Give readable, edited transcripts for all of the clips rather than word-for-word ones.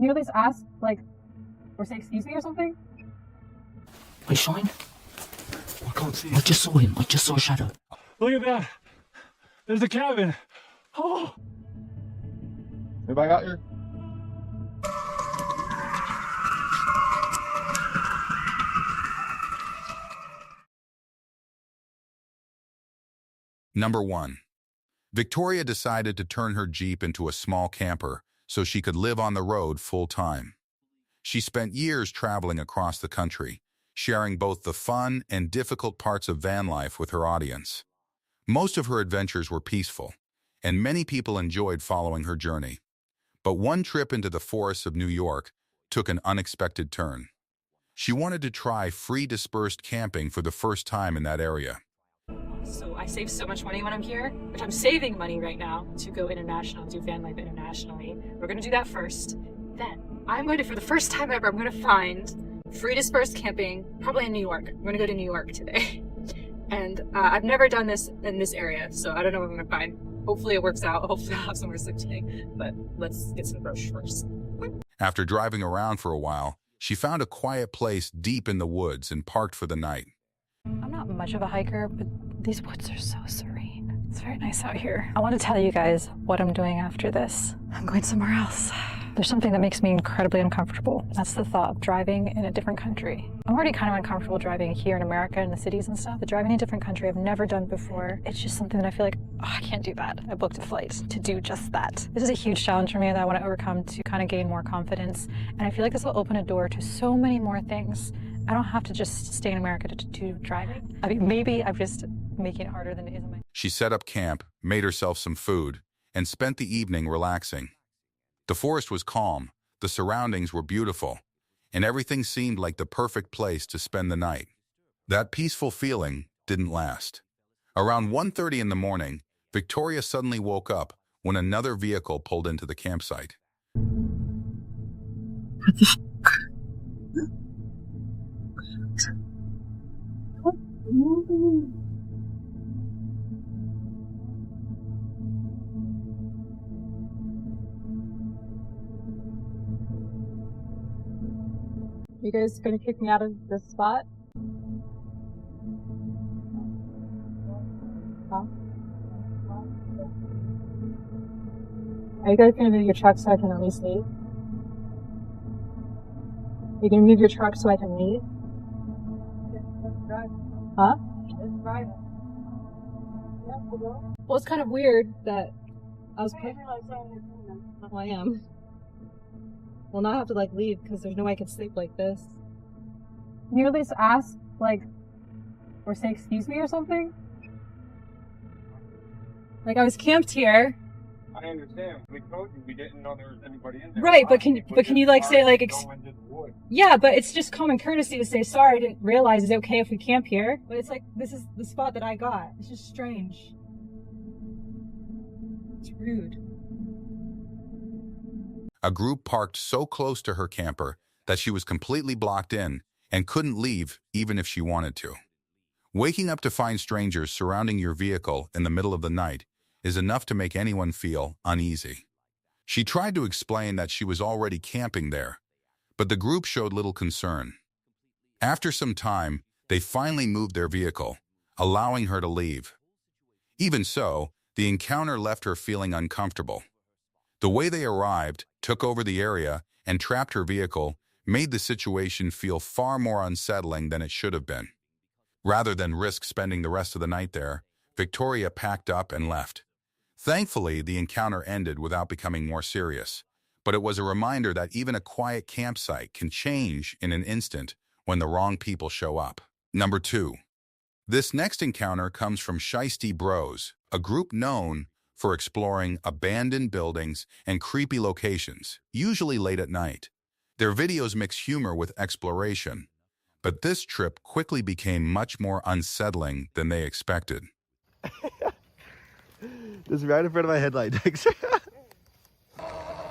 Can you at least ask, like, or say excuse me or something? Wait, Shine? I can't see. I just saw him. I just saw a shadow. Look at that. There's a cabin. Oh. Anybody out here? Number 1. Victoria decided to turn her Jeep into a small camper so she could live on the road full-time. She spent years traveling across the country, sharing both the fun and difficult parts of van life with her audience. Most of her adventures were peaceful, and many people enjoyed following her journey. But one trip into the forests of New York took an unexpected turn. She wanted to try free dispersed camping for the first time in that area. So I save so much money when I'm here, which I'm saving money right now to go international, do van life internationally. We're gonna do that first. Then I'm going to, for the first time ever, I'm gonna find free dispersed camping, probably in New York. I'm gonna go to New York today. And I've never done this in this area, so I don't know what I'm gonna find. Hopefully it works out. Hopefully I'll have somewhere to sleep today. But let's get some groceries first. After driving around for a while, she found a quiet place deep in the woods and parked for the night. I'm not much of a hiker, but these woods are so serene. It's very nice out here. I want to tell you guys what I'm doing after this. I'm going somewhere else. There's something that makes me incredibly uncomfortable. That's the thought of driving in a different country. I'm already kind of uncomfortable driving here in America in the cities and stuff, but driving in a different country I've never done before. It's just something that I feel like, oh, I can't do that. I booked a flight to do just that. This is a huge challenge for me that I want to overcome to kind of gain more confidence. And I feel like this will open a door to so many more things. I don't have to just stay in America to do driving. I mean, maybe I'm just making it harder than it is. She set up camp, made herself some food, and spent the evening relaxing. The forest was calm, the surroundings were beautiful, and everything seemed like the perfect place to spend the night. That peaceful feeling didn't last. Around 1:30 in the morning, Victoria suddenly woke up when another vehicle pulled into the campsite. What the fuck? You guys gonna kick me out of this spot? Huh? Are you guys gonna move your truck so I can at least leave? You gonna move your truck so I can leave? Huh? Well, it's kind of weird that I was. Well, I am. Well, now I have to like leave because there's no way I can sleep like this. Can you at least ask, like, or say excuse me or something? Like, I was camped here. I understand. We told you we didn't know there was anybody in there. Right, but can you like say like yeah, but it's just common courtesy to say sorry. I didn't realize it's okay if we camp here. But it's like this is the spot that I got. It's just strange. It's rude. A group parked so close to her camper that she was completely blocked in and couldn't leave even if she wanted to. Waking up to find strangers surrounding your vehicle in the middle of the night is enough to make anyone feel uneasy. She tried to explain that she was already camping there, but the group showed little concern. After some time, they finally moved their vehicle, allowing her to leave. Even so, the encounter left her feeling uncomfortable. The way they arrived, took over the area, and trapped her vehicle made the situation feel far more unsettling than it should have been. Rather than risk spending the rest of the night there, Victoria packed up and left. Thankfully, the encounter ended without becoming more serious, but it was a reminder that even a quiet campsite can change in an instant when the wrong people show up. Number 2. This next encounter comes from Shiesty Bros, a group known for exploring abandoned buildings and creepy locations, usually late at night. Their videos mix humor with exploration, but this trip quickly became much more unsettling than they expected. Just right in front of my headlight.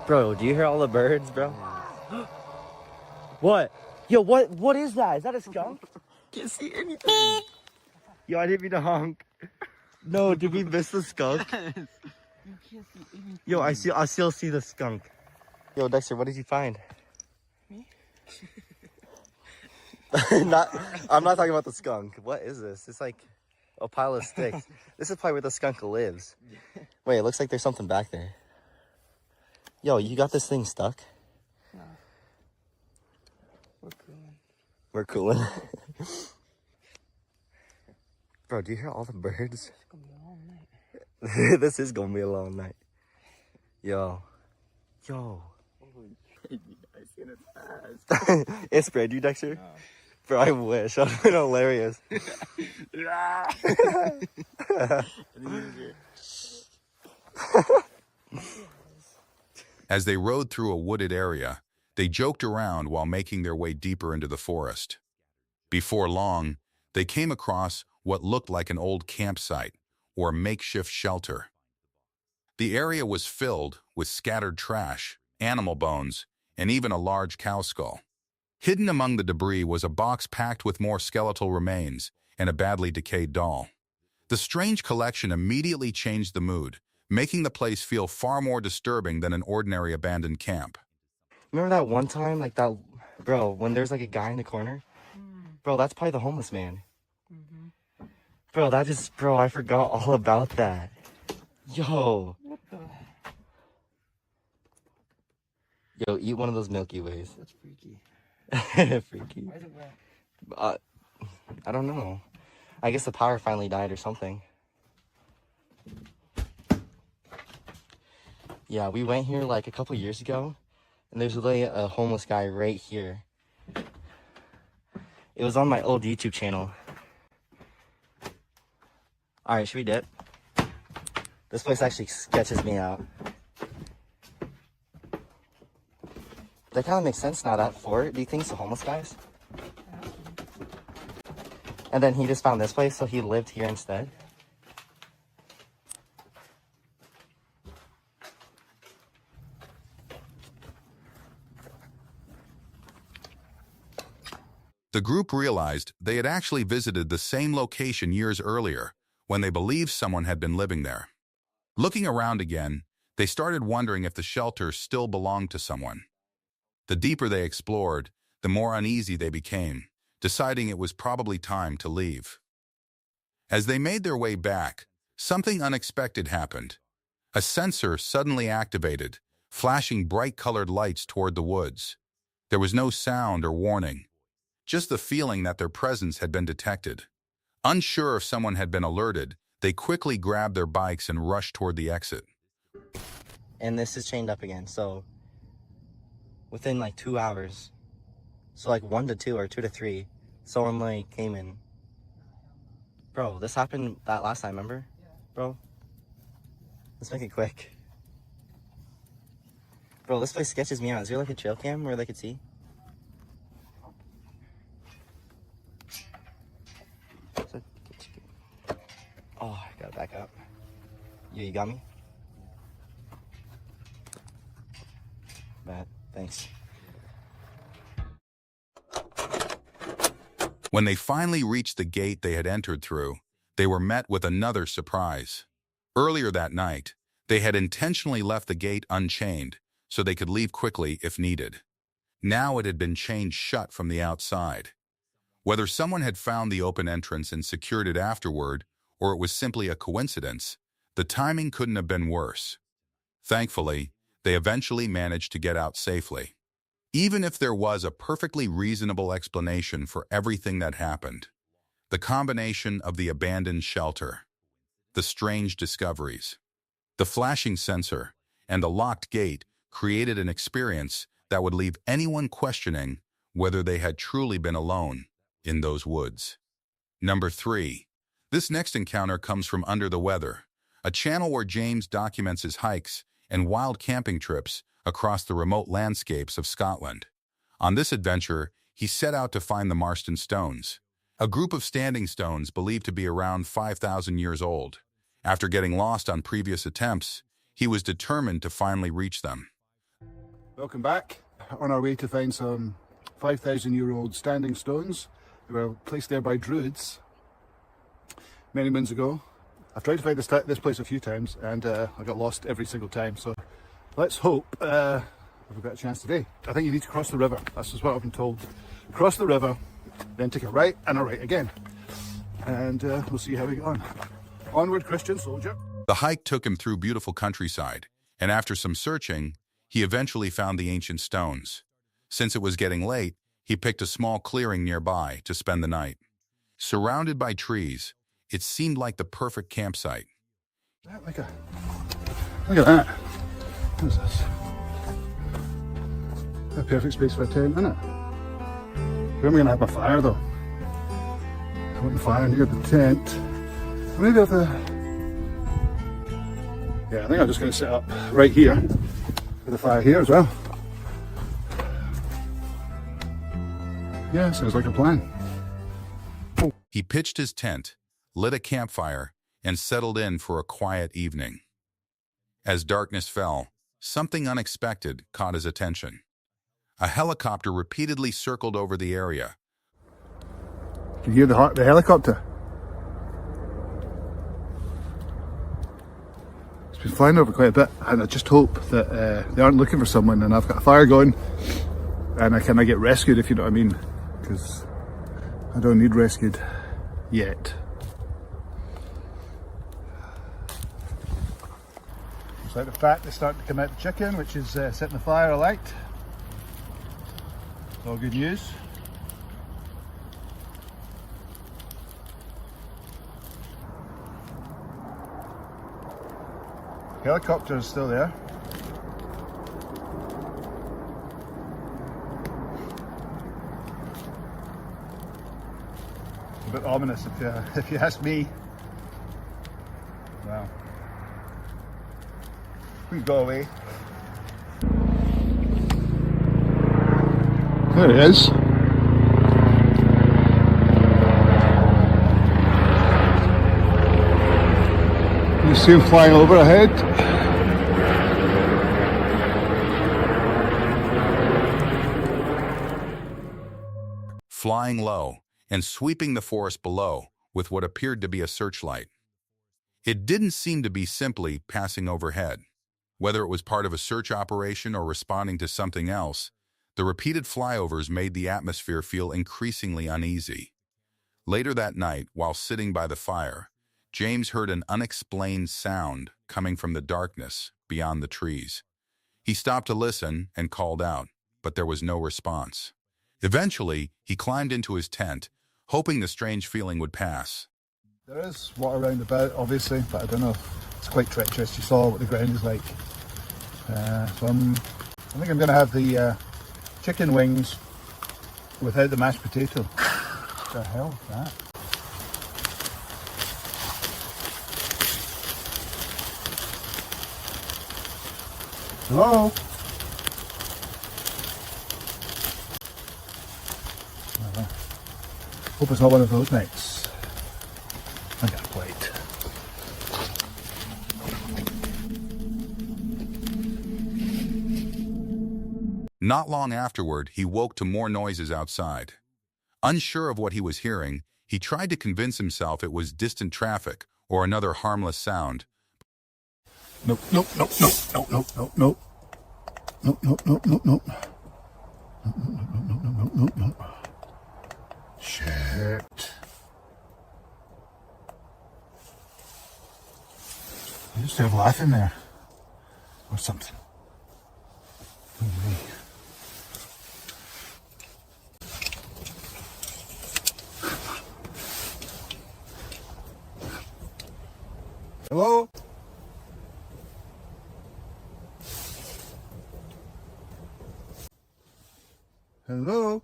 Bro, do you hear all the birds, bro? What? Yo, what is that? Is that a skunk? Can't see anything. Yo, I didn't mean to honk. No, did we miss the skunk? Yo, I still see the skunk. Yo, Dexter, what did you find? Me? I'm not talking about the skunk. What is this? It's like a pile of sticks. This is probably where the skunk lives. Wait, it looks like there's something back there. Yo, you got this thing stuck? No. We're cooling. We're cooling. Bro, do you hear all the birds? It's gonna be a long night. This is gonna be a long night. Yo. Yo. I seen its ass. It sprayed you, Dexter? No. Bro, I wish. That would have been hilarious. As they rode through a wooded area, they joked around while making their way deeper into the forest. Before long, they came across what looked like an old campsite or makeshift shelter. The area was filled with scattered trash, animal bones, and even a large cow skull. Hidden among the debris was a box packed with more skeletal remains and a badly decayed doll. The strange collection immediately changed the mood, making the place feel far more disturbing than an ordinary abandoned camp. Remember that one time, like that, bro, when there's like a guy in the corner? Bro, that's probably the homeless man. Bro, bro, I forgot all about that. Yo. What the? Yo, eat one of those Milky Ways. That's freaky. Freaky. Why is it wet? I don't know. I guess the power finally died or something. Yeah, we went here like a couple years ago, and there's really a homeless guy right here. It was on my old YouTube channel. Alright, should we dip? This place actually sketches me out. That kind of makes sense now, that fort. Do you think it's the homeless guys? And then he just found this place, so he lived here instead? The group realized they had actually visited the same location years earlier when they believed someone had been living there. Looking around again, they started wondering if the shelter still belonged to someone. The deeper they explored, the more uneasy they became, deciding it was probably time to leave. As they made their way back, something unexpected happened. A sensor suddenly activated, flashing bright-colored lights toward the woods. There was no sound or warning, just the feeling that their presence had been detected. Unsure if someone had been alerted, they quickly grabbed their bikes and rushed toward the exit. And this is chained up again, so within like 2 hours, so like 1 to 2 or 2 to 3, someone like came in. Bro, this happened that last time, remember? Bro, let's make it quick. Bro, this place sketches me out. Is there like a trail cam where they could see? Oh, I gotta back up. You got me? Bad, thanks. When they finally reached the gate they had entered through, they were met with another surprise. Earlier that night, they had intentionally left the gate unchained so they could leave quickly if needed. Now it had been chained shut from the outside. Whether someone had found the open entrance and secured it afterward, or it was simply a coincidence, the timing couldn't have been worse. Thankfully, they eventually managed to get out safely. Even if there was a perfectly reasonable explanation for everything that happened, the combination of the abandoned shelter, the strange discoveries, the flashing sensor, and the locked gate created an experience that would leave anyone questioning whether they had truly been alone in those woods. Number 3. This next encounter comes from Under the Weather, a channel where James documents his hikes and wild camping trips across the remote landscapes of Scotland. On this adventure, he set out to find the Marston Stones, a group of standing stones believed to be around 5,000 years old. After getting lost on previous attempts, he was determined to finally reach them. Welcome back. On our way to find some 5,000-year-old standing stones. They were placed there by Druids many moons ago. I've tried to find this place a few times and I got lost every single time, so let's hope if we get a chance today. I think you need to cross the river. That's just what I've been told. Cross the river, then take a right and a right again. And we'll see how we get on. Onward, Christian soldier. The hike took him through beautiful countryside, and after some searching, he eventually found the ancient stones. Since it was getting late, he picked a small clearing nearby to spend the night. Surrounded by trees, it seemed like the perfect campsite. Look at that. What is this? A perfect space for a tent, isn't it? Where am I going to have my fire though? I want the fire near the tent. Maybe I'll have the... Yeah, I think I'm just going to set up right here with the fire here as well. Yeah, sounds like a plan. He pitched his tent, lit a campfire, and settled in for a quiet evening. As darkness fell, something unexpected caught his attention. A helicopter repeatedly circled over the area. Can you hear the helicopter? It's been flying over quite a bit, and I just hope that they aren't looking for someone and I've got a fire going and I get rescued, if you know what I mean, because I don't need rescued yet. Looks like the fact they're starting to come out the chicken, which is setting the fire alight. It's all good news. Helicopter is still there. A bit ominous if you ask me. Wow. We go away. There it is. You see him flying over ahead. Flying low and sweeping the forest below with what appeared to be a searchlight. It didn't seem to be simply passing overhead. Whether it was part of a search operation or responding to something else, the repeated flyovers made the atmosphere feel increasingly uneasy. Later that night, while sitting by the fire, James heard an unexplained sound coming from the darkness beyond the trees. He stopped to listen and called out, but there was no response. Eventually, he climbed into his tent, hoping the strange feeling would pass. There is water around about, obviously, but I don't know. It's quite treacherous. You saw what the ground is like. So I think I'm going to have the chicken wings without the mashed potato. What the hell is that? Hello? Hope it's not one of those nights. I got a plate. Not long afterward, he woke to more noises outside. Unsure of what he was hearing, he tried to convince himself it was distant traffic or another harmless sound. Nope, nope, nope, nope, nope, nope, nope, nope. Nope, nope, nope, nope, nope. Nope, nope, nope, nope, nope, nope, nope. Shit. You just have laughing there. Or something. Hello? Hello?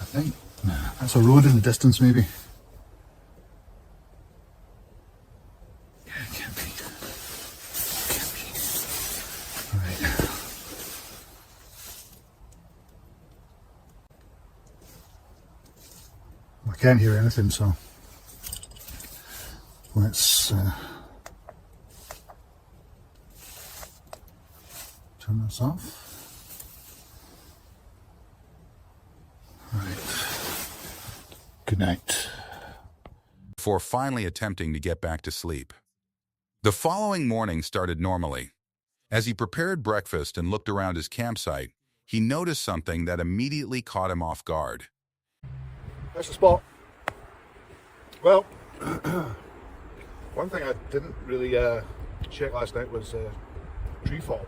I think that's a road in the distance, maybe. Yeah, it can't be. Can't be. All right. I can't hear anything, so let's turn this off. Right. Good night. Before finally attempting to get back to sleep. The following morning started normally. As he prepared breakfast and looked around his campsite, he noticed something that immediately caught him off guard. That's the spot. Well, one thing I didn't really check last night was tree fall.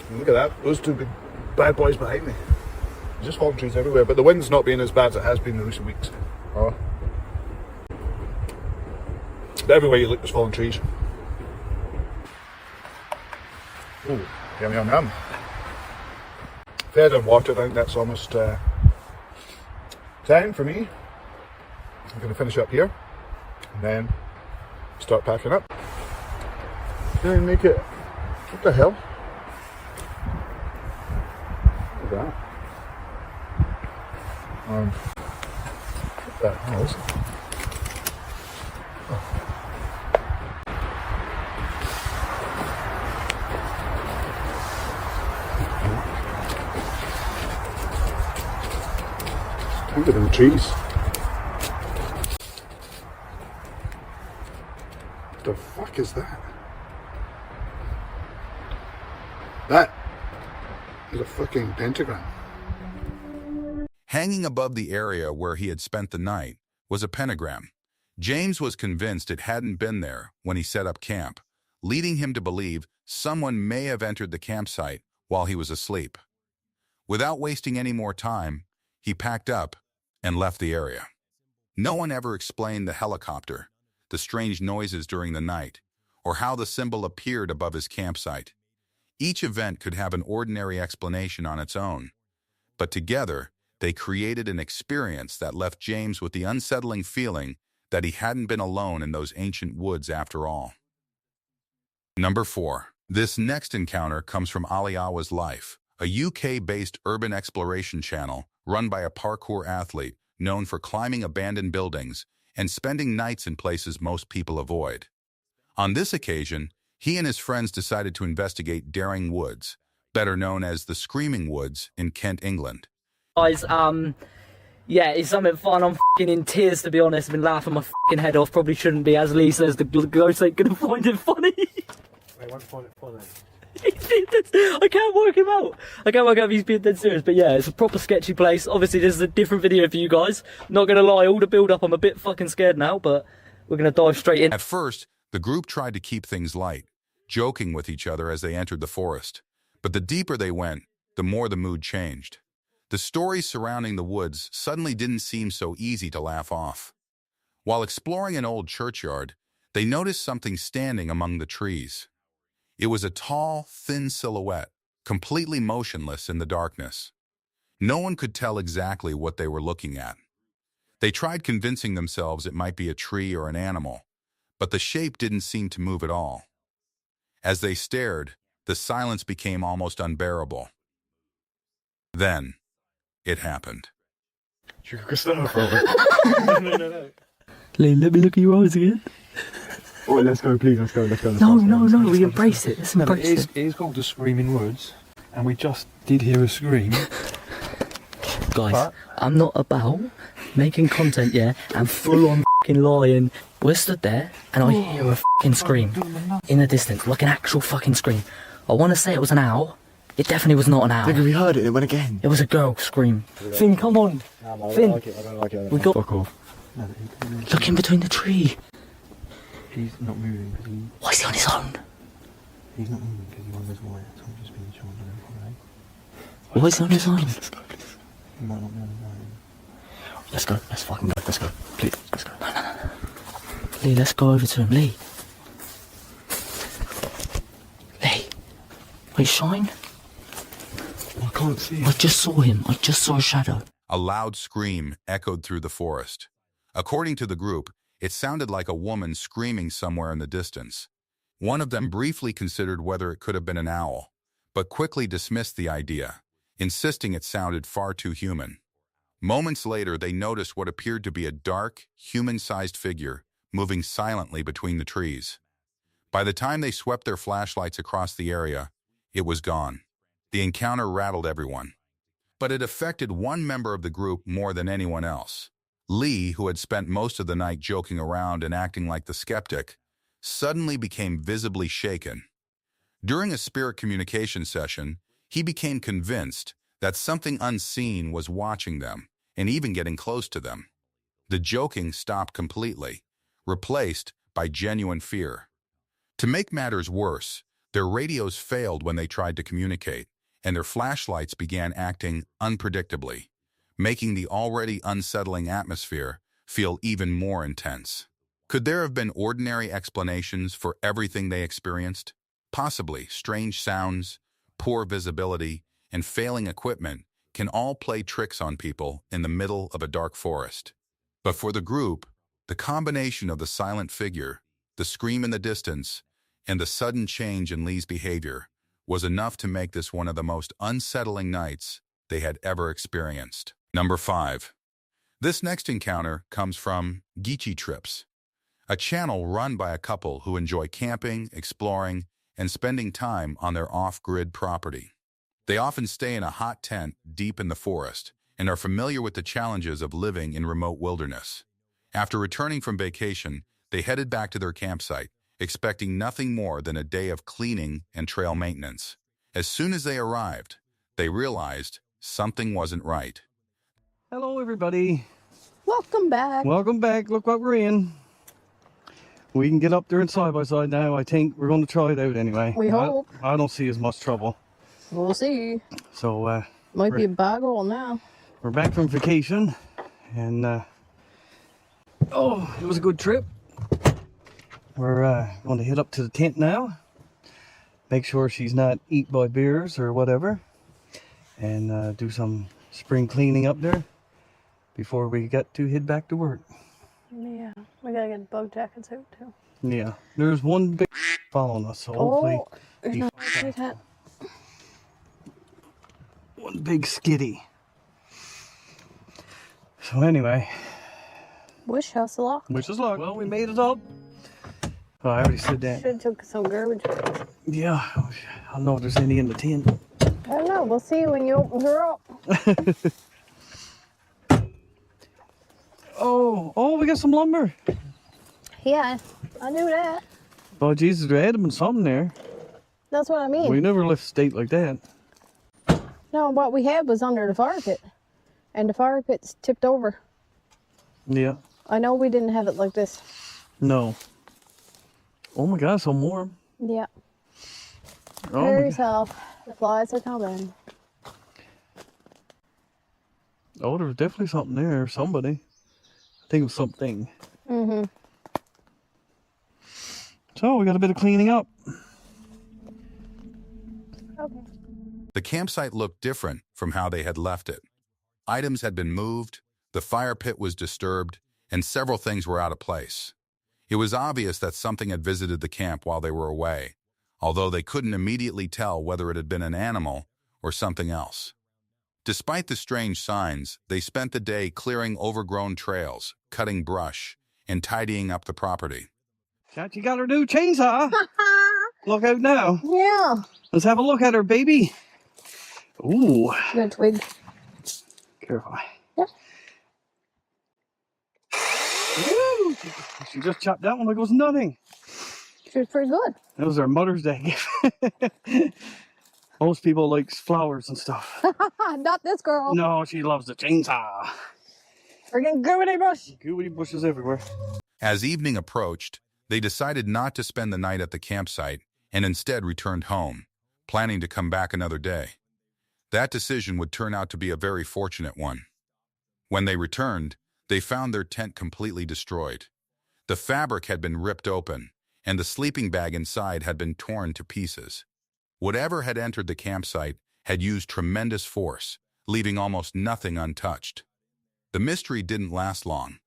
And look at that, those two big bad boys behind me. There's just falling trees everywhere, but the wind's not being as bad as it has been in recent weeks. Oh. But everywhere you look, there's fallen trees. Oh, yum yum yum. Fed and watered, I think that's almost time for me. I'm going to finish up here and then start packing up. Then make it. What the hell? Look at that. What the hell is it? Look at them trees. What the fuck is that? That is a fucking pentagram. Hanging above the area where he had spent the night was a pentagram. James was convinced it hadn't been there when he set up camp, leading him to believe someone may have entered the campsite while he was asleep. Without wasting any more time, he packed up and left the area. No one ever explained the helicopter, the strange noises during the night, or how the symbol appeared above his campsite. Each event could have an ordinary explanation on its own, but together they created an experience that left James with the unsettling feeling that he hadn't been alone in those ancient woods after all. Number 4. This next encounter comes from Aliawa's Life, a UK-based urban exploration channel run by a parkour athlete known for climbing abandoned buildings and spending nights in places most people avoid. On this occasion, he and his friends decided to investigate Daring Woods, better known as the Screaming Woods in Kent, England. Guys, yeah, it's something fun. I'm f***ing in tears, to be honest. I've been laughing my f***ing head off. Probably shouldn't be, as Lee says, the ghost ain't gonna find it funny. I won't find it funny. I can't work him out. I can't work out if he's being dead serious. But yeah, it's a proper sketchy place. Obviously, this is a different video for you guys. Not gonna lie, all the build-up, I'm a bit fucking scared now, but we're gonna dive straight in. At first, the group tried to keep things light, joking with each other as they entered the forest. But the deeper they went, the more the mood changed. The stories surrounding the woods suddenly didn't seem so easy to laugh off. While exploring an old churchyard, they noticed something standing among the trees. It was a tall, thin silhouette, completely motionless in the darkness. No one could tell exactly what they were looking at. They tried convincing themselves it might be a tree or an animal, but the shape didn't seem to move at all. As they stared, the silence became almost unbearable. Then, it happened. No. Lee, let me look at your eyes again. Oh, let's go, please. Let's go. No, we embrace it. Let's embrace it. It is called the Screaming Woods, and we just did hear a scream. Guys, But- I'm not about making content, yeah, and full on fucking lying. We're stood there, and I hear a fucking scream in the distance, like an actual fucking scream. I want to say it was an owl. It definitely was not an owl. we heard it. It went again. It was a girl scream. Finn, come on. Finn, I don't like it. we got. Fuck off. Look in between the tree. He's not moving because Why is he on his own? he's not moving because he wonders why. So I'm just being charged with him. Why is he on his own? Let's go, please. He might not be on his own. Let's go. Let's fucking go. Let's go. Please. Let's go. Lee, let's go over to him. Lee. Wait, Shine? I can't see I him. just saw him. I just saw a shadow. A loud scream echoed through the forest. According to the group, it sounded like a woman screaming somewhere in the distance. One of them briefly considered whether it could have been an owl, but quickly dismissed the idea, insisting it sounded far too human. Moments later, they noticed what appeared to be a dark, human-sized figure moving silently between the trees. By the time they swept their flashlights across the area, it was gone. The encounter rattled everyone. But it affected one member of the group more than anyone else. Lee, who had spent most of the night joking around and acting like the skeptic, suddenly became visibly shaken. During a spirit communication session, he became convinced that something unseen was watching them and even getting close to them. The joking stopped completely, replaced by genuine fear. To make matters worse, their radios failed when they tried to communicate, and their flashlights began acting unpredictably, making the already unsettling atmosphere feel even more intense. Could there have been ordinary explanations for everything they experienced? Possibly. Strange sounds, poor visibility, and failing equipment can all play tricks on people in the middle of a dark forest. But for the group, the combination of the silent figure, the scream in the distance, and the sudden change in Lee's behavior was enough to make this one of the most unsettling nights they had ever experienced. Number 5. This next encounter comes from Geechee Trips, a channel run by a couple who enjoy camping, exploring, and spending time on their off-grid property. They often stay in a hot tent deep in the forest and are familiar with the challenges of living in remote wilderness. After returning from vacation, they headed back to their campsite, expecting nothing more than a day of cleaning and trail maintenance. As soon as they arrived, they realized something wasn't right. Hello everybody. Welcome back. Welcome back. Look what we're in. We can get up there and side by side now. I think we're going to try it out anyway. We hope. I don't see as much trouble. We'll see. So might be a bag hole now. We're back from vacation and oh, it was a good trip. We're going to head up to the tent now. Make sure she's not eaten by bears or whatever. And do some spring cleaning up there before we get to head back to work. Yeah, we gotta get bug jackets out too. Yeah, there's one big following us, so hopefully there's he no falls hat. one big skitty. So anyway, Wish us luck. wish us luck. Well, we made it up. Oh, I already said that. Should have took some garbage. Yeah, I don't know if there's any in the tent. I don't know. We'll see when you open her up. Oh, we got some lumber. Yeah, I knew that. Oh, Jesus, there had been something there. That's what I mean. We never left state like that. No, what we had was under the fire pit, and the fire pit's tipped over. Yeah. I know we didn't have it like this. No. Oh my God, so warm. Yeah. Oh Prepare my God. yourself. The flies are coming. Oh, there was definitely something there. Somebody. I think it was something. Mm-hmm. So we got a bit of cleaning up. Okay. The campsite looked different from how they had left it. Items had been moved, the fire pit was disturbed, and several things were out of place. It was obvious that something had visited the camp while they were away, although they couldn't immediately tell whether it had been an animal or something else. Despite the strange signs, they spent the day clearing overgrown trails, cutting brush, and tidying up the property. Chachi got her new chainsaw. Look out now. Yeah. Let's have a look at her, baby. Ooh. Good twig. Careful. Yeah. Woo! She just chopped that one like it was nothing. She was pretty good. That was our Mother's Day gift. Most people like flowers and stuff. Not this girl. No, she loves the chainsaw. Friggin' goody bush. Gooey bushes everywhere. As evening approached, they decided not to spend the night at the campsite and instead returned home, planning to come back another day. That decision would turn out to be a very fortunate one. When they returned, they found their tent completely destroyed. The fabric had been ripped open, and the sleeping bag inside had been torn to pieces. Whatever had entered the campsite had used tremendous force, leaving almost nothing untouched. The mystery didn't last long.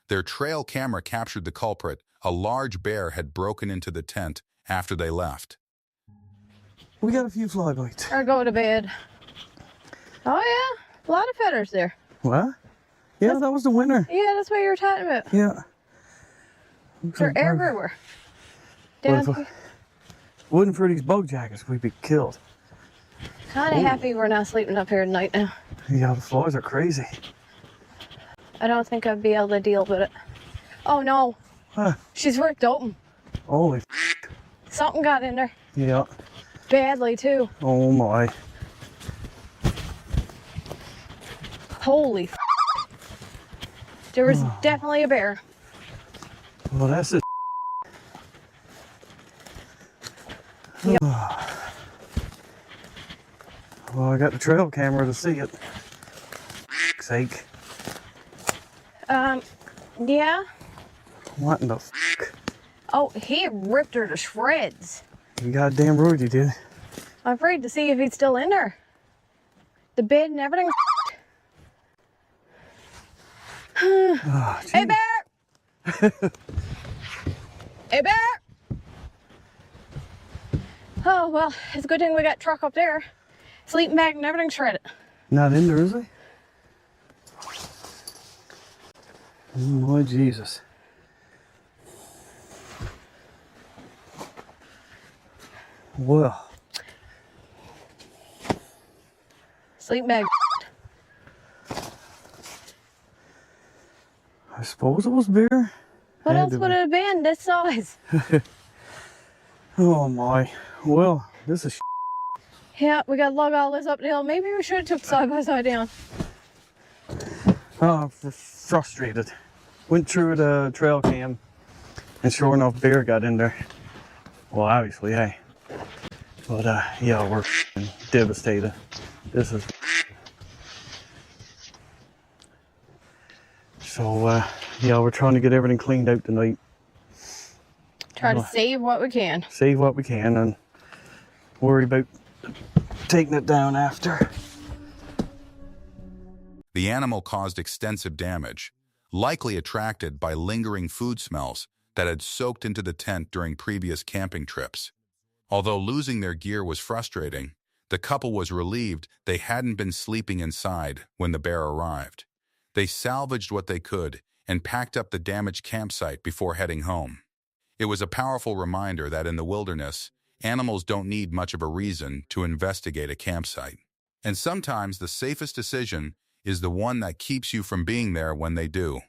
Their trail camera captured the culprit. A large bear had broken into the tent after they left. We got a few fly bites. Or go to bed. Oh yeah, a lot of feathers there. What? Yeah, that was the winner. Yeah, that's what you were talking about. Yeah. They're everywhere. Well, Down if it wasn't for these bug jackets, we'd be killed. Kind of happy we're not sleeping up here tonight now. Yeah, the floors are crazy. I don't think I'd be able to deal with it. Oh no. Huh. She's ripped open. Holy Something got in there. yeah. Badly too. Oh my. Holy There was definitely a bear. Well, that's it. Yep. Well, I got the trail camera to see it. Sake. Yeah. What in the Oh, he ripped her to shreds. You goddamn rude you did. I'm afraid to see if he's still in there. The bed and everything. Oh, Hey, bear! Hey, bear! Oh, well, it's a good thing we got truck up there. Sleeping bag and everything shredded. Not in there, is he? Oh my Jesus. Well. Sleeping bag. I suppose it was beer. What else would it have been this size? Oh my. Well, this is Yeah, we gotta lug all this up the hill. Maybe we should have took side by side down. Oh, frustrated. Went through the trail cam, and sure enough, bear got in there. Well, obviously, hey. But yeah, we're devastated. This is. So yeah, we're trying to get everything cleaned out tonight. Try to save what we can. Save what we can, and worry about taking it down after. The animal caused extensive damage, likely attracted by lingering food smells that had soaked into the tent during previous camping trips. Although losing their gear was frustrating, the couple was relieved they hadn't been sleeping inside when the bear arrived. They salvaged what they could and packed up the damaged campsite before heading home. It was a powerful reminder that in the wilderness, animals don't need much of a reason to investigate a campsite. And sometimes the safest decision is the one that keeps you from being there when they do.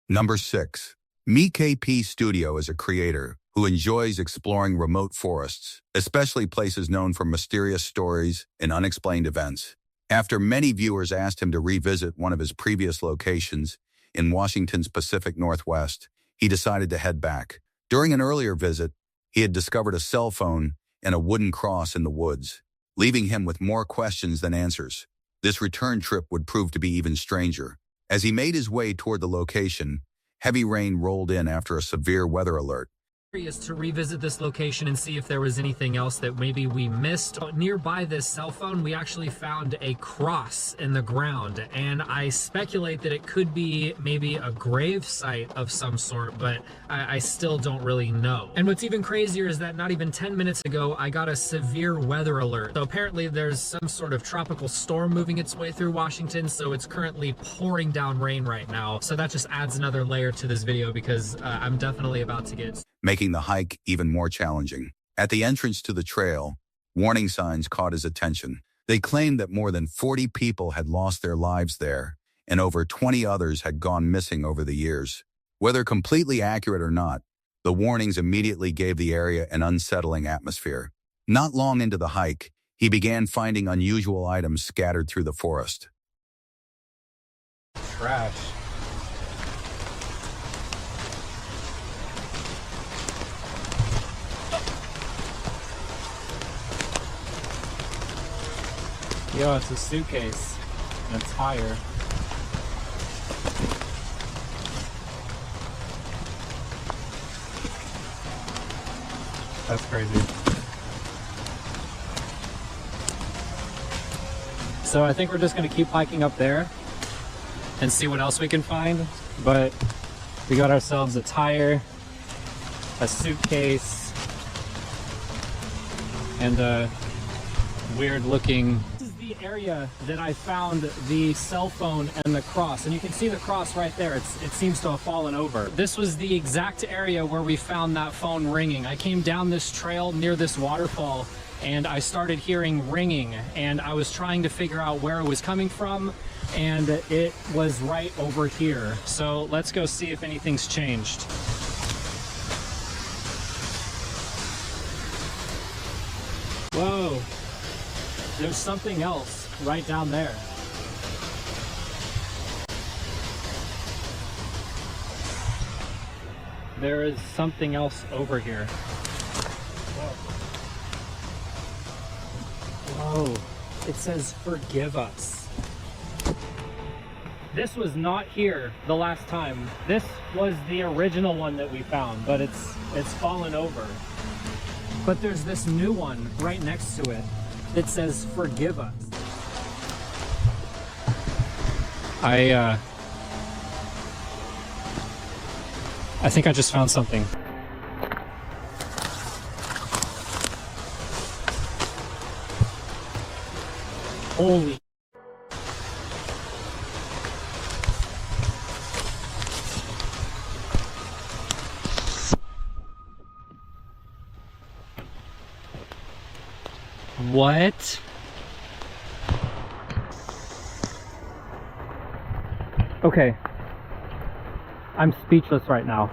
Number 6. MeKP Studio is a creator who enjoys exploring remote forests, especially places known for mysterious stories and unexplained events. After many viewers asked him to revisit one of his previous locations in Washington's Pacific Northwest, he decided to head back. During an earlier visit, he had discovered a cell phone and a wooden cross in the woods, leaving him with more questions than answers. This return trip would prove to be even stranger. As he made his way toward the location, heavy rain rolled in after a severe weather alert. Is to revisit this location and see if there was anything else that maybe we missed. Nearby this cell phone, we actually found a cross in the ground, and I speculate that it could be maybe a grave site of some sort, but I still don't really know. And what's even crazier is that not even 10 minutes ago, I got a severe weather alert. So apparently there's some sort of tropical storm moving its way through Washington, so it's currently pouring down rain right now. So that just adds another layer to this video because I'm definitely about to get making the hike even more challenging. At the entrance to the trail, warning signs caught his attention. They claimed that more than 40 people had lost their lives there, and over 20 others had gone missing over the years. Whether completely accurate or not, the warnings immediately gave the area an unsettling atmosphere. Not long into the hike, he began finding unusual items scattered through the forest. trash. Yo, it's a suitcase and a tire. That's crazy. So I think we're just gonna keep hiking up there and see what else we can find. But we got ourselves a tire, a suitcase, and a weird looking. This is the area that I found the cell phone and the cross, and you can see the cross right there. It seems to have fallen over. This was the exact area where we found that phone ringing. I came down this trail near this waterfall and I started hearing ringing, and I was trying to figure out where it was coming from, and it was right over here. So let's go see if anything's changed. Whoa, there's something else right down there. There is something else over here. Whoa, it says forgive us. This was not here the last time. This was the original one that we found, but it's fallen over. But there's this new one right next to it that says forgive us. I think I just found something. Holy. What? Okay. I'm speechless right now.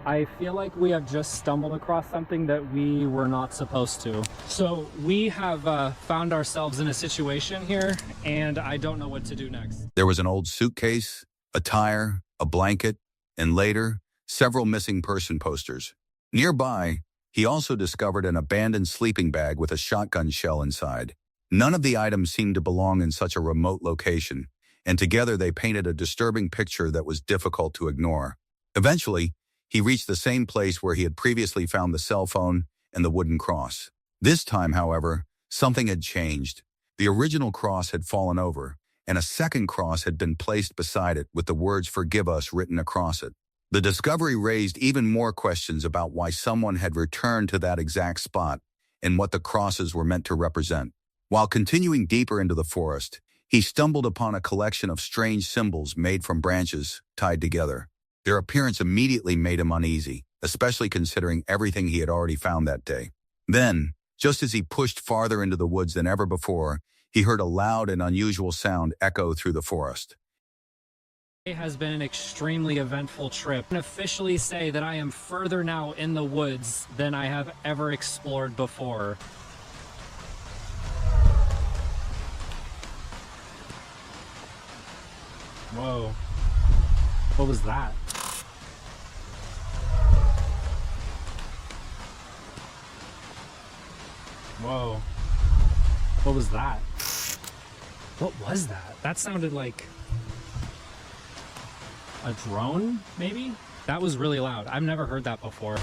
I feel like we have just stumbled across something that we were not supposed to. So we have found ourselves in a situation here, and I don't know what to do next. There was an old suitcase, a tire, a blanket, and later, several missing person posters. Nearby, he also discovered an abandoned sleeping bag with a shotgun shell inside. None of the items seemed to belong in such a remote location, and together they painted a disturbing picture that was difficult to ignore. Eventually, he reached the same place where he had previously found the cell phone and the wooden cross. This time, however, something had changed. The original cross had fallen over, and a second cross had been placed beside it with the words "Forgive us" written across it. The discovery raised even more questions about why someone had returned to that exact spot and what the crosses were meant to represent. While continuing deeper into the forest, he stumbled upon a collection of strange symbols made from branches tied together. Their appearance immediately made him uneasy, especially considering everything he had already found that day. Then, just as he pushed farther into the woods than ever before, he heard a loud and unusual sound echo through the forest. It has been an extremely eventful trip. I can officially say that I am further now in the woods than I have ever explored before. Whoa. What was that? Whoa. What was that? What was that? That sounded like a drone, maybe? That was really loud. I've never heard that before.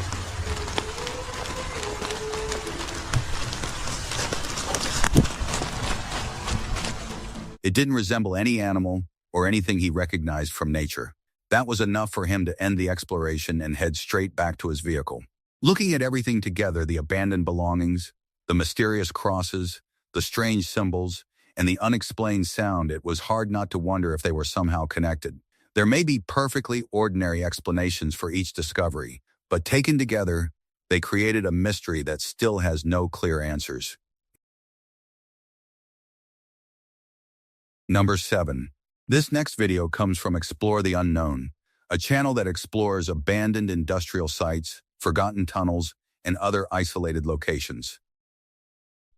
It didn't resemble any animal or anything he recognized from nature. That was enough for him to end the exploration and head straight back to his vehicle. Looking at everything together, the abandoned belongings, the mysterious crosses, the strange symbols, and the unexplained sound, it was hard not to wonder if they were somehow connected. There may be perfectly ordinary explanations for each discovery, but taken together, they created a mystery that still has no clear answers. Number 7. This next video comes from Explore the Unknown, a channel that explores abandoned industrial sites, forgotten tunnels, and other isolated locations.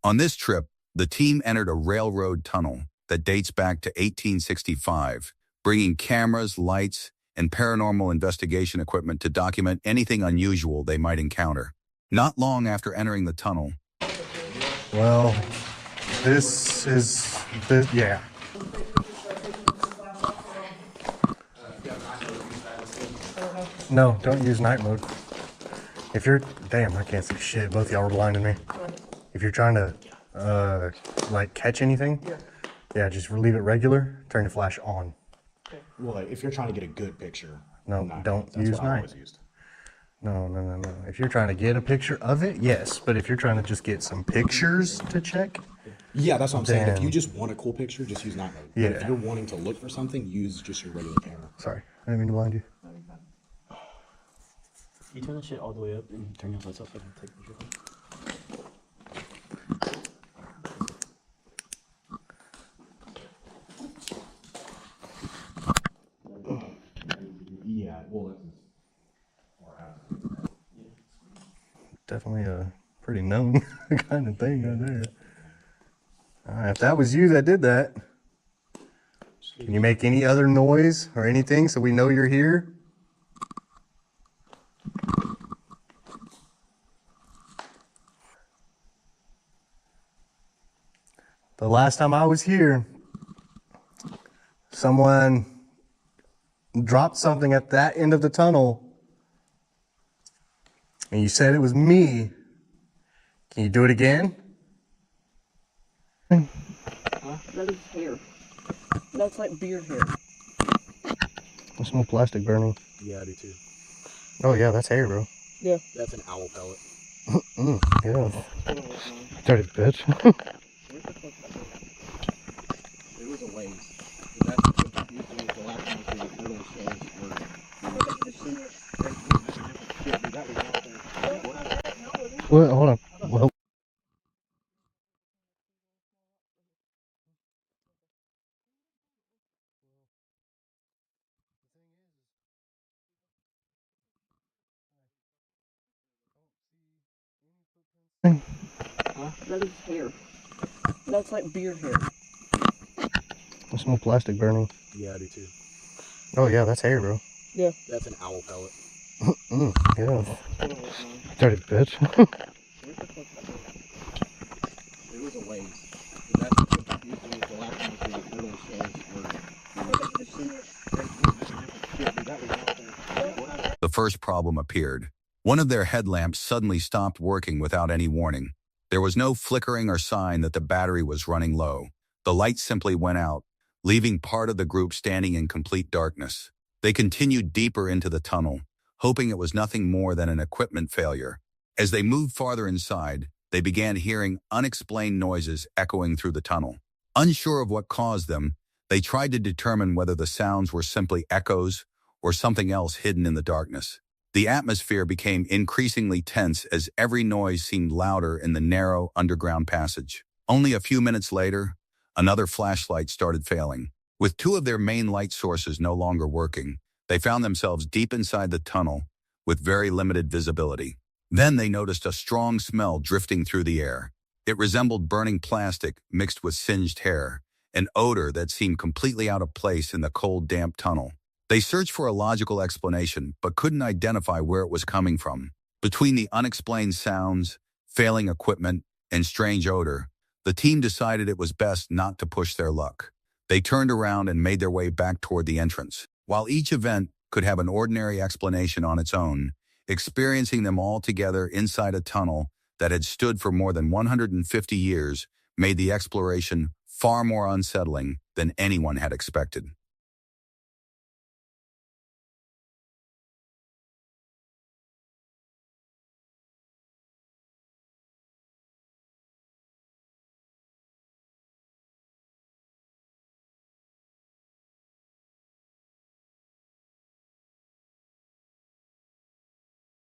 On this trip, the team entered a railroad tunnel that dates back to 1865, bringing cameras, lights, and paranormal investigation equipment to document anything unusual they might encounter. Not long after entering the tunnel, Well, yeah. No, don't use night mode. If you're, damn, I can't see shit. Both y'all were blinding me. If you're trying to, like, catch anything, yeah, just leave it regular, turn the flash on. Well, if you're trying to get a good picture. No, don't use night. No. If you're trying to get a picture of it, yes. But if you're trying to just get some pictures to check. Yeah, that's what I'm saying. If then- you just want a cool picture, just use night mode. Yeah. But if you're wanting to look for something, use just your regular camera. Sorry, I didn't mean to blind you. You turn the shit all the way up and turn your lights off and take a picture. Yeah, well, Definitely a pretty known kind of thing right there. Alright, if that was you that did that, can you make any other noise or anything so we know you're here? The last time I was here, someone dropped something at that end of the tunnel, and you said it was me. Can you do it again? That is hair. That's like beard hair. I smell plastic burning. yeah, I do too. Oh yeah, that's hair, bro. Yeah. That's an owl pellet. Yeah. Dirty bitch. It was a laze. That's what usually the last one was like little stones Well, hold on. Well, That is hair. That's like beard hair. I smell plastic burning. Yeah, I do too. Oh yeah, that's hair, bro. Yeah. That's an owl pellet. Yeah. Dirty bitch. It was a laze. That's what usually the last one was like little stones. The first problem appeared. One of their headlamps suddenly stopped working without any warning. There was no flickering or sign that the battery was running low. The light simply went out, leaving part of the group standing in complete darkness. They continued deeper into the tunnel, hoping it was nothing more than an equipment failure. As they moved farther inside, they began hearing unexplained noises echoing through the tunnel. Unsure of what caused them, they tried to determine whether the sounds were simply echoes or something else hidden in the darkness. The atmosphere became increasingly tense as every noise seemed louder in the narrow underground passage. Only a few minutes later, another flashlight started failing. With two of their main light sources no longer working, they found themselves deep inside the tunnel with very limited visibility. Then they noticed a strong smell drifting through the air. It resembled burning plastic mixed with singed hair, an odor that seemed completely out of place in the cold, damp tunnel. They searched for a logical explanation, but couldn't identify where it was coming from. Between the unexplained sounds, failing equipment, and strange odor, the team decided it was best not to push their luck. They turned around and made their way back toward the entrance. While each event could have an ordinary explanation on its own, experiencing them all together inside a tunnel that had stood for more than 150 years made the exploration far more unsettling than anyone had expected.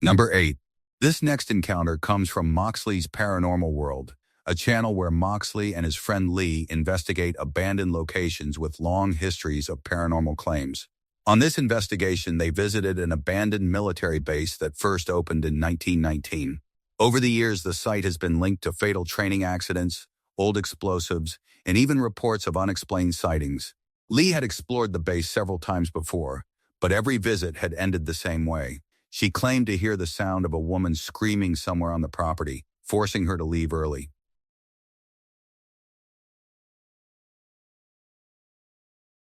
Number 8. This next encounter comes from Moxley's Paranormal World, a channel where Moxley and his friend Lee investigate abandoned locations with long histories of paranormal claims. On this investigation, they visited an abandoned military base that first opened in 1919. Over the years, the site has been linked to fatal training accidents, old explosives, and even reports of unexplained sightings. Lee had explored the base several times before, but every visit had ended the same way. She claimed to hear the sound of a woman screaming somewhere on the property, forcing her to leave early.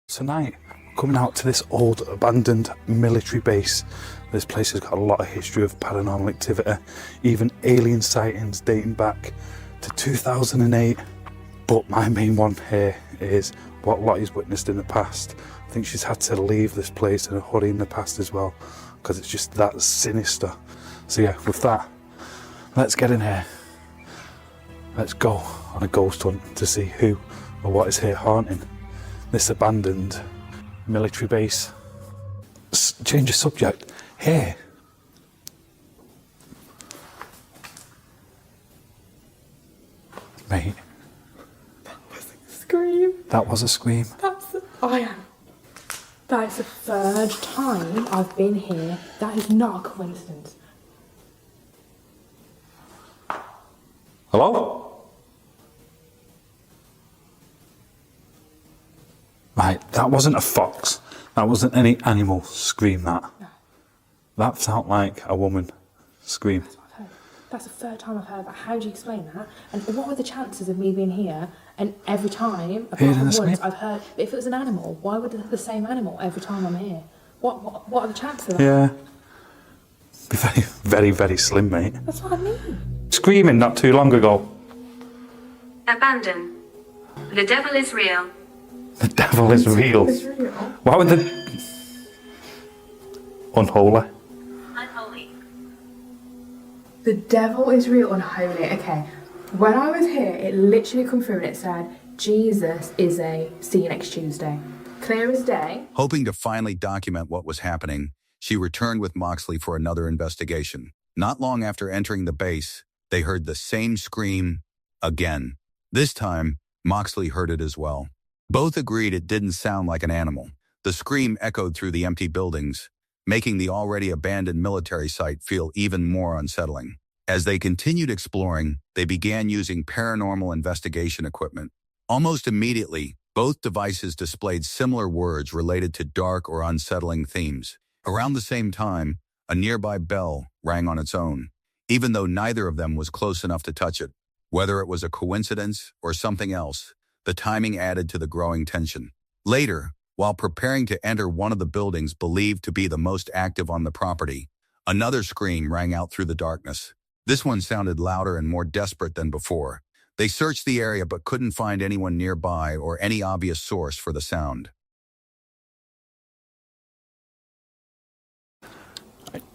Tonight, coming out to this old abandoned military base. This place has got a lot of history of paranormal activity, even alien sightings dating back to 2008. But my main one here is what Lottie's witnessed in the past. I think she's had to leave this place in a hurry in the past as well, because it's just that sinister. So yeah, with that, let's get in here. Let's go on a ghost hunt to see who or what is here haunting this abandoned military base. Change of subject. Here, Mate, Scream. that was a scream. That is the third time I've been here. That is not a coincidence. Hello? Right, that wasn't a fox. That wasn't any animal scream, that. No. That felt like a woman scream. That's what I've heard. That's the third time I've heard that. How do you explain that? And what were the chances of me being here and every time, apart Hearing from a once, scream? I've heard, but if it was an animal, why would the same animal every time I'm here? What are the chances of that? Yeah. Be very, very, very slim, mate. That's what I mean. Screaming not too long ago. Abandon. The devil is real. The devil is real. It's real. Why would the... Unholy. Unholy. The devil is real, unholy. Okay. When I was here, it literally come through and it said, Jesus is a see you next Tuesday. Clear as day. Hoping to finally document what was happening, she returned with Moxley for another investigation. Not long after entering the base, they heard the same scream again. This time, Moxley heard it as well. Both agreed it didn't sound like an animal. The scream echoed through the empty buildings, making the already abandoned military site feel even more unsettling. As they continued exploring, they began using paranormal investigation equipment. Almost immediately, both devices displayed similar words related to dark or unsettling themes. Around the same time, a nearby bell rang on its own, even though neither of them was close enough to touch it. Whether it was a coincidence or something else, the timing added to the growing tension. Later, while preparing to enter one of the buildings believed to be the most active on the property, another scream rang out through the darkness. This one sounded louder and more desperate than before. They searched the area but couldn't find anyone nearby or any obvious source for the sound.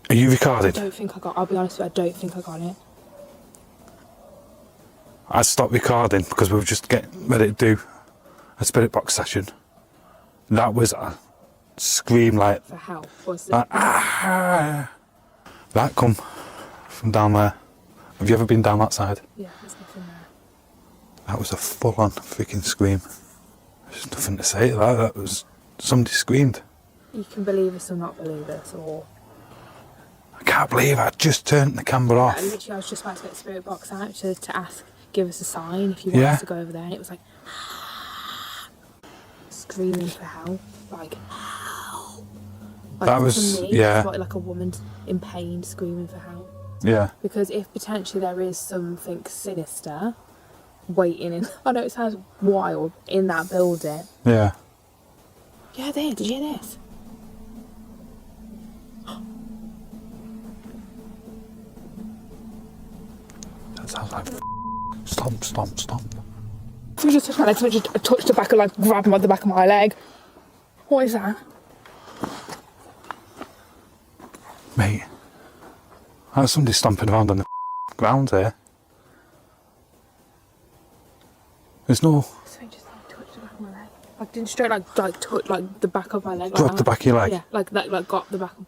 Are you recorded? I don't think I got, I'll be honest with you, I don't think I got it. I stopped recording because we were just getting ready to do a spirit box session. That was a scream like... For help, was it? That come from down there. Have you ever been down that side? Yeah, there's nothing there. That was a full-on freaking scream. There's nothing to say to that. That was... Somebody screamed. You can believe us or not believe us, or... I can't believe I just turned the camera off. Literally, I was just about to get the spirit box out to ask, give us a sign if you want us to go over there, and it was like... screaming for help. Like, help. Like, That was... for me, yeah. it's like a woman in pain screaming for help. Yeah. Because if potentially there is something sinister waiting in... I know it sounds wild, in that building. Yeah. Yeah, there. Did you hear this? That sounds like... Stomp, stomp, stomp. Someone just touched my leg. Someone just touched the back of, like, grabbed the back of my leg. What is that? Mate. That's somebody stomping around on the ground here. There's no... Someone just like, touched the back of my leg. Like, didn't straight touch like the back of my leg. Grab the back of your leg? Yeah, like got the back of...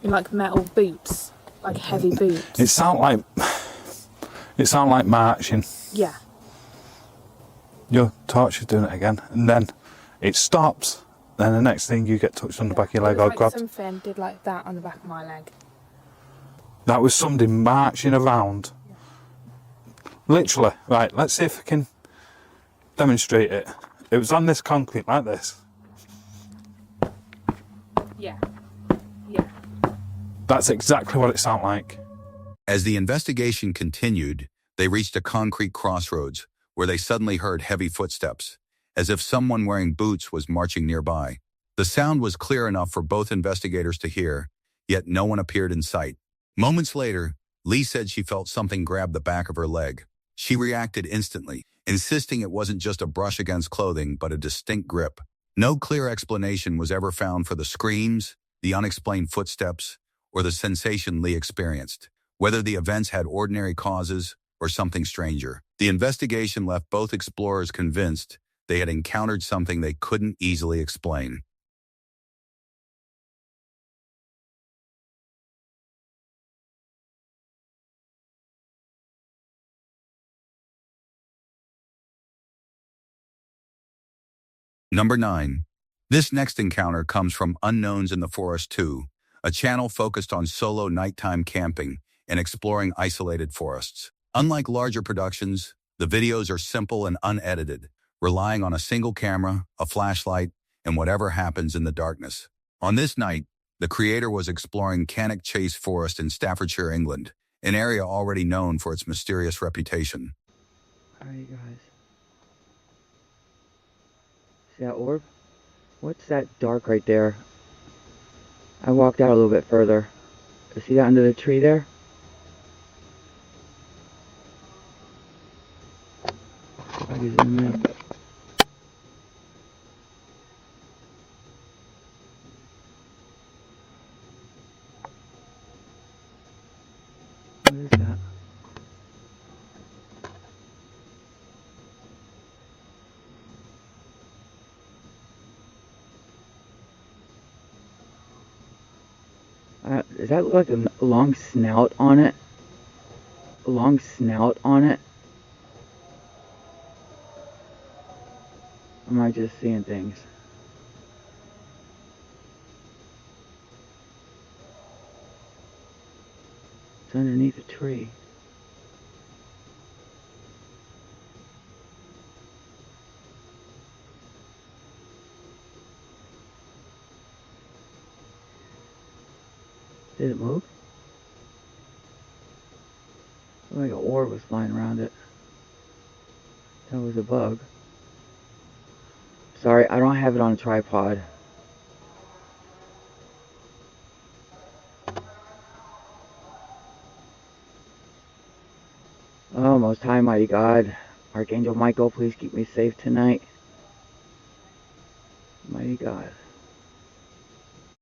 In like metal boots. Like heavy boots. It sounded like marching. Yeah. Your torch is doing it again, and then it stops. Then the next thing you get touched on the back of your leg It was or like grabbed. something did like that on the back of my leg. That was somebody marching around. Literally, right, let's see if I can demonstrate it. It was on this concrete like this. Yeah. Yeah. That's exactly what it sounded like. As the investigation continued, they reached a concrete crossroads where they suddenly heard heavy footsteps, as if someone wearing boots was marching nearby. The sound was clear enough for both investigators to hear, yet no one appeared in sight. Moments later, Lee said she felt something grab the back of her leg. She reacted instantly, insisting it wasn't just a brush against clothing, but a distinct grip. No clear explanation was ever found for the screams, the unexplained footsteps, or the sensation Lee experienced, whether the events had ordinary causes or something stranger. The investigation left both explorers convinced they had encountered something they couldn't easily explain. Number 9. This next encounter comes from Unknowns in the Forest 2, a channel focused on solo nighttime camping and exploring isolated forests. Unlike larger productions, the videos are simple and unedited, relying on a single camera, a flashlight, and whatever happens in the darkness. On this night, the creator was exploring Cannock Chase Forest in Staffordshire, England, an area already known for its mysterious reputation. Alright guys. See that orb? What's that dark right there? I walked out a little bit further. See that under the tree there? If I can zoom in. What is that? Does that look like a long snout on it? A long snout on it? Or am I just seeing things? It's underneath a tree. Did it move? Looked like an orb was flying around it. That was a bug. Sorry, I don't have it on a tripod. Oh, Most High Mighty God, Archangel Michael, please keep me safe tonight. Mighty God.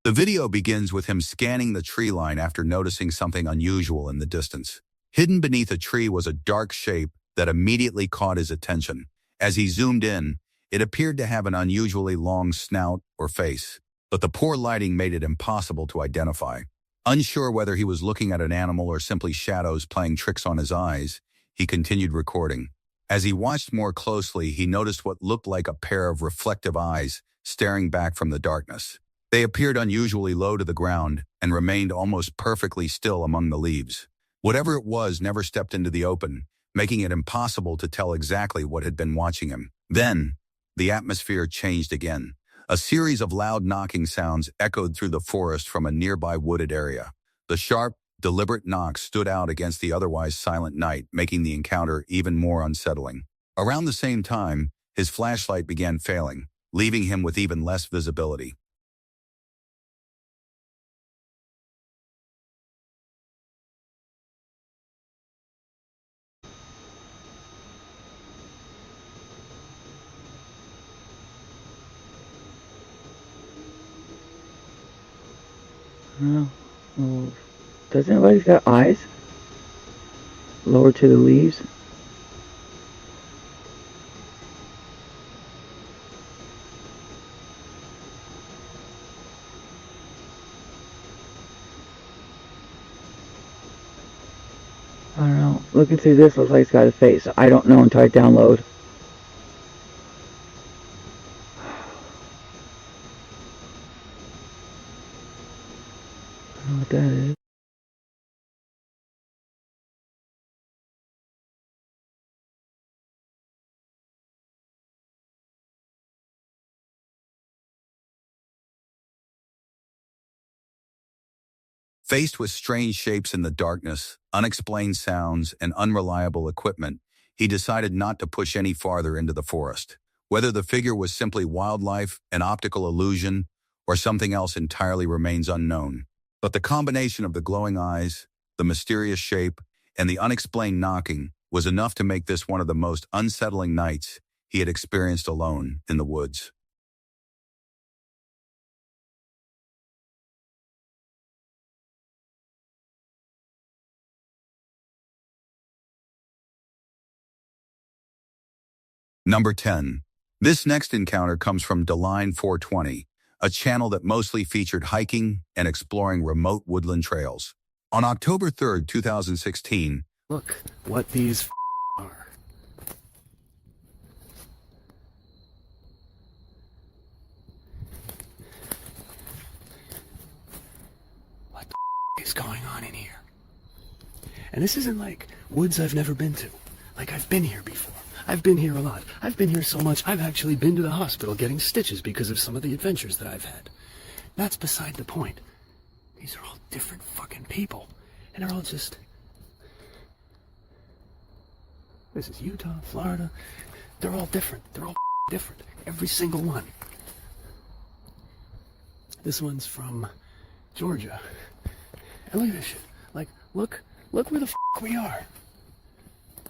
The video begins with him scanning the tree line after noticing something unusual in the distance. Hidden beneath a tree was a dark shape that immediately caught his attention. As he zoomed in, it appeared to have an unusually long snout or face, but the poor lighting made it impossible to identify. Unsure whether he was looking at an animal or simply shadows playing tricks on his eyes, he continued recording. As he watched more closely, he noticed what looked like a pair of reflective eyes staring back from the darkness. They appeared unusually low to the ground and remained almost perfectly still among the leaves. Whatever it was never stepped into the open, making it impossible to tell exactly what had been watching him. Then, the atmosphere changed again. A series of loud knocking sounds echoed through the forest from a nearby wooded area. The sharp, deliberate knocks stood out against the otherwise silent night, making the encounter even more unsettling. Around the same time, his flashlight began failing, leaving him with even less visibility. Well, does anybody's got eyes? Lower to the leaves? I don't know. Looking through this looks like it's got a face. I don't know until I download. I don't know what that is. Faced with strange shapes in the darkness, unexplained sounds, and unreliable equipment, he decided not to push any farther into the forest. Whether the figure was simply wildlife, an optical illusion, or something else entirely remains unknown. But the combination of the glowing eyes, the mysterious shape, and the unexplained knocking was enough to make this one of the most unsettling nights he had experienced alone in the woods. Number 10. This next encounter comes from Deline 420, a channel that mostly featured hiking and exploring remote woodland trails. On October 3rd, 2016, look what these are. And this isn't like woods I've never been to. Like, I've been here before. I've been here a lot. I've been here so much, I've actually been to the hospital getting stitches because of some of the adventures that I've had. That's beside the point. These are all different fucking people. And they're all just... This is Utah, Florida. They're all different. They're all different. Every single one. This one's from Georgia. And look at this shit. Like, look where the we are.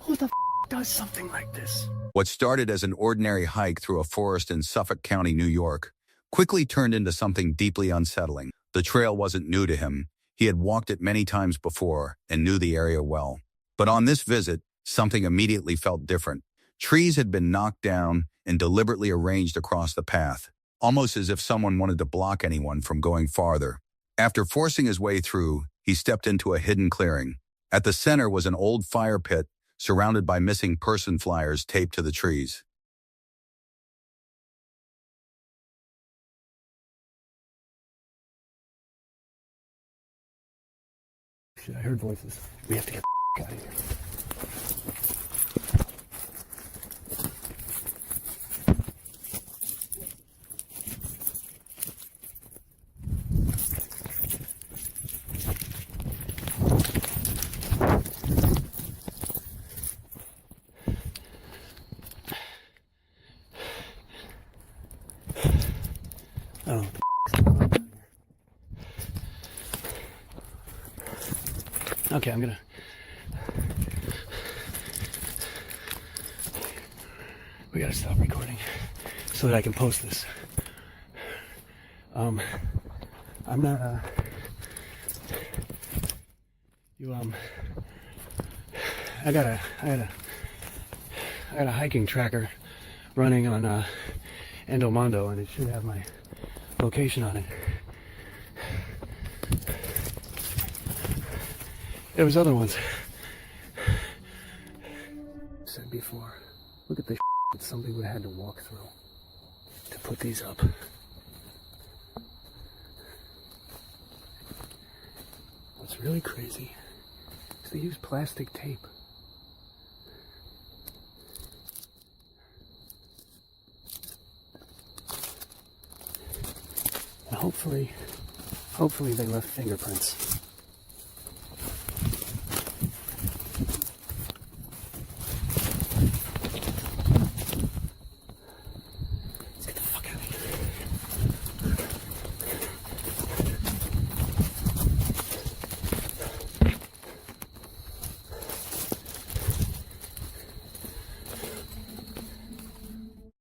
Who the does something like this? What started as an ordinary hike through a forest in Suffolk County, New York, quickly turned into something deeply unsettling. The trail wasn't new to him. He had walked it many times before and knew the area well. But on this visit, something immediately felt different. Trees had been knocked down and deliberately arranged across the path, almost as if someone wanted to block anyone from going farther. After forcing his way through, he stepped into a hidden clearing. At the center was an old fire pit surrounded by missing person flyers taped to the trees. Shit, I heard voices. We have to get the out of here. Oh. Okay, we gotta stop recording so that I can post this. I'm not, I got a hiking tracker running on, Endomondo, and it should have my location on it. There was other ones. Said before, look at the that somebody would have had to walk through to put these up. What's really crazy is they use plastic tape. And hopefully they left fingerprints.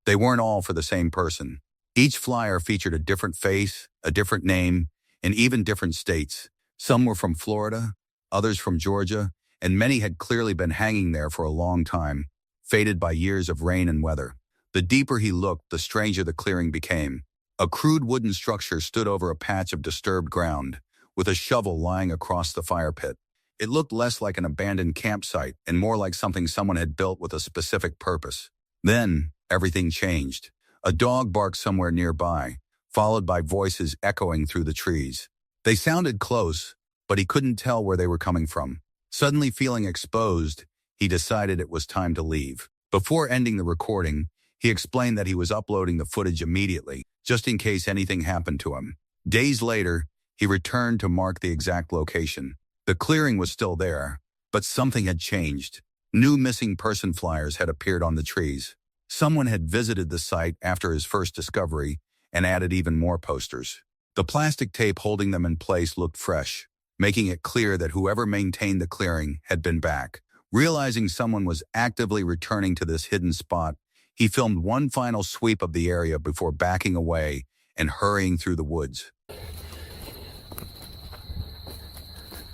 They weren't all for the same person. Each flyer featured a different face, a different name, and even different states. Some were from Florida, others from Georgia, and many had clearly been hanging there for a long time, faded by years of rain and weather. The deeper he looked, the stranger the clearing became. A crude wooden structure stood over a patch of disturbed ground, with a shovel lying across the fire pit. It looked less like an abandoned campsite and more like something someone had built with a specific purpose. Then, everything changed. A dog barked somewhere nearby, followed by voices echoing through the trees. They sounded close, but he couldn't tell where they were coming from. Suddenly feeling exposed, he decided it was time to leave. Before ending the recording, he explained that he was uploading the footage immediately, just in case anything happened to him. Days later, he returned to mark the exact location. The clearing was still there, but something had changed. New missing person flyers had appeared on the trees. Someone had visited the site after his first discovery and added even more posters. The plastic tape holding them in place looked fresh, making it clear that whoever maintained the clearing had been back. Realizing someone was actively returning to this hidden spot, he filmed one final sweep of the area before backing away and hurrying through the woods.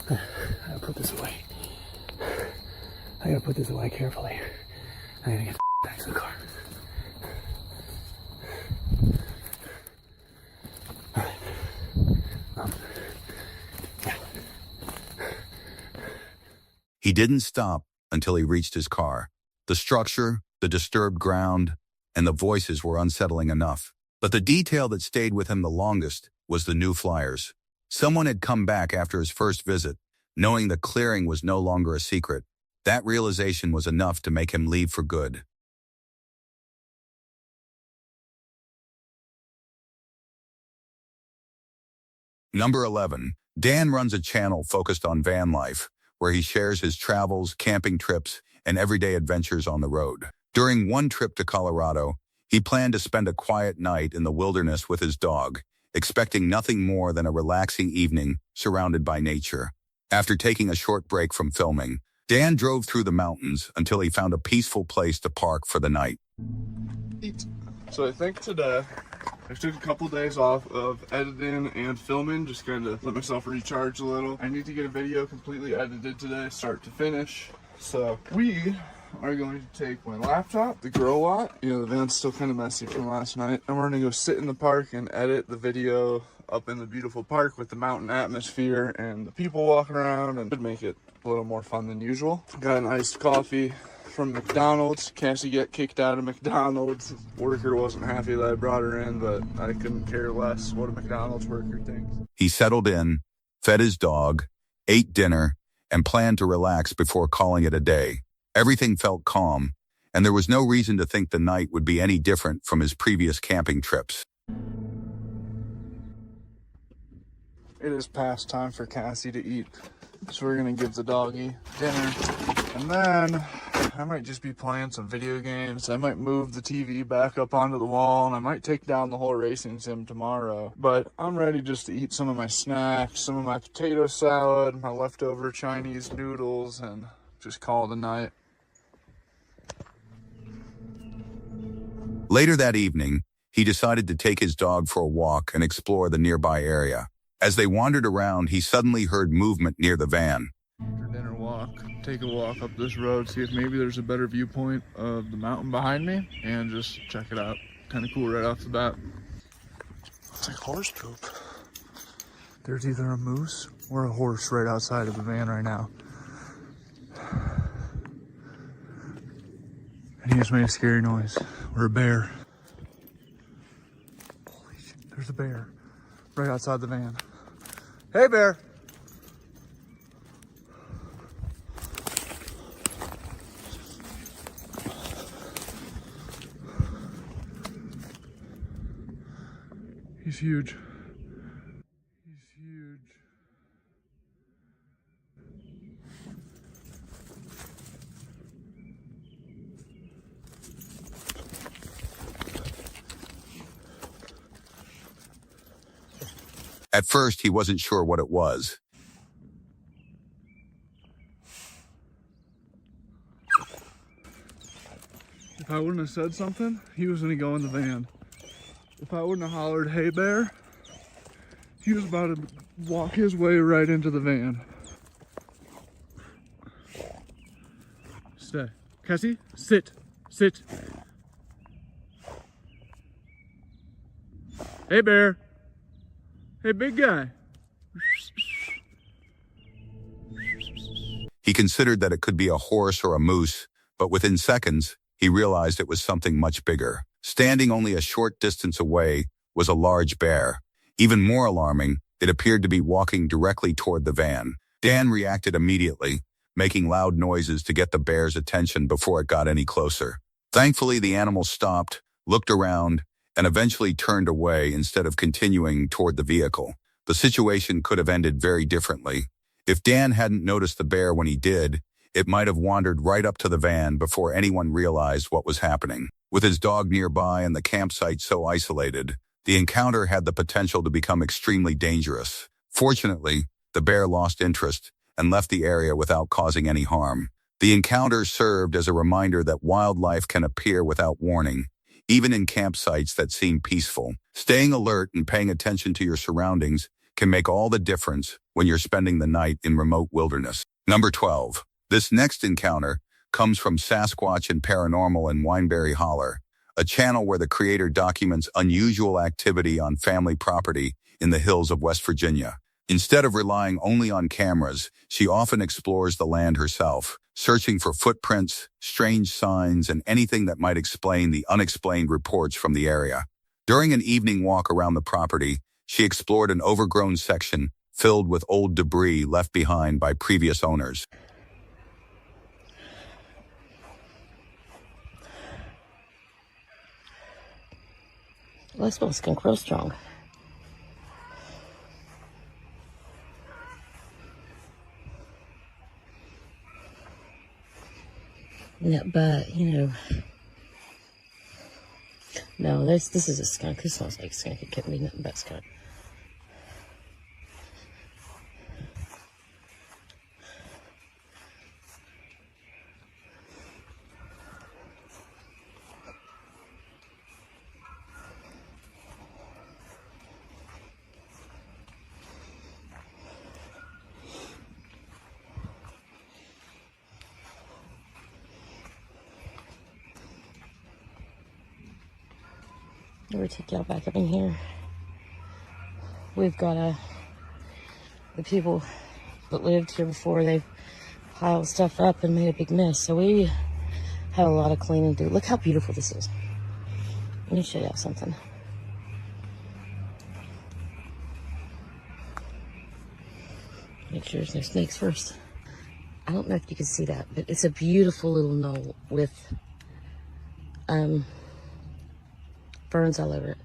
I gotta put this away. I gotta put this away carefully. I gotta get back to the car. He didn't stop until he reached his car. The structure, the disturbed ground, and the voices were unsettling enough. But the detail that stayed with him the longest was the new flyers. Someone had come back after his first visit, Knowing the clearing was no longer a secret, that realization was enough to make him leave for good. Number 11. Dan runs a channel focused on van life, where he shares his travels, camping trips, and everyday adventures on the road. During one trip to Colorado, he planned to spend a quiet night in the wilderness with his dog, expecting nothing more than a relaxing evening surrounded by nature. After taking a short break from filming, Dan drove through the mountains until he found a peaceful place to park for the night. So I think today I took a couple days off of editing and filming, just kind of let myself recharge a little. I need to get a video completely edited today, start to finish. So we are going to take my laptop, the grow lot, the van's still kind of messy from last night, and we're gonna go sit in the park and edit the video up in the beautiful park with the mountain atmosphere and the people walking around, and should make it a little more fun than usual. Got an iced coffee from McDonald's. Cassie got kicked out of McDonald's. Worker wasn't happy that I brought her in, but I couldn't care less what a McDonald's worker thinks. He settled in, fed his dog, ate dinner, and planned to relax before calling it a day. Everything felt calm, and there was no reason to think the night would be any different from his previous camping trips. It is past time for Cassie to eat, so we're gonna give the doggy dinner, and then I might just be playing some video games. I might move the TV back up onto the wall, and I might take down the whole racing sim tomorrow. But I'm ready just to eat some of my snacks, some of my potato salad, my leftover Chinese noodles, and just call it a night. Later that evening, he decided to take his dog for a walk and explore the nearby area. As they wandered around, he suddenly heard movement near the van. After dinner walk, take a walk up this road, see if maybe there's a better viewpoint of the mountain behind me, and just check it out. Kind of cool right off the bat. It's like horse poop. There's either a moose or a horse right outside of the van right now. And he just made a scary noise. Or a bear. Holy shit, there's a bear right outside the van. Hey, bear. He's huge. He's huge. At first, he wasn't sure what it was. If I wouldn't have said something, he was gonna go in the van. If I wouldn't have hollered, hey bear, he was about to walk his way right into the van. Stay. Cassie, sit. Sit. Hey bear. Hey big guy. He considered that it could be a horse or a moose, but within seconds, he realized it was something much bigger. Standing only a short distance away was a large bear. Even more alarming, it appeared to be walking directly toward the van. Dan reacted immediately, making loud noises to get the bear's attention before it got any closer. Thankfully, the animal stopped, looked around, and eventually turned away instead of continuing toward the vehicle. The situation could have ended very differently. If Dan hadn't noticed the bear when he did, it might have wandered right up to the van before anyone realized what was happening. With his dog nearby and the campsite so isolated, the encounter had the potential to become extremely dangerous. Fortunately, the bear lost interest and left the area without causing any harm. The encounter served as a reminder that wildlife can appear without warning, even in campsites that seem peaceful. Staying alert and paying attention to your surroundings can make all the difference when you're spending the night in remote wilderness. Number 12. This next encounter comes from Sasquatch and Paranormal in Wineberry Holler, a channel where the creator documents unusual activity on family property in the hills of West Virginia. Instead of relying only on cameras, she often explores the land herself, searching for footprints, strange signs, and anything that might explain the unexplained reports from the area. During an evening walk around the property, she explored an overgrown section filled with old debris left behind by previous owners. Well, this one's skunk real strong. Yeah, but, you know, no, this is a skunk. This smells like skunk. It couldn't be nothing but skunk. We'll take y'all back up in here. We've got the people that lived here before, they've piled stuff up and made a big mess. So we have a lot of cleaning to do. Look how beautiful this is. Let me show y'all something. Make sure there's no snakes first. I don't know if you can see that, but it's a beautiful little knoll with ferns all over it.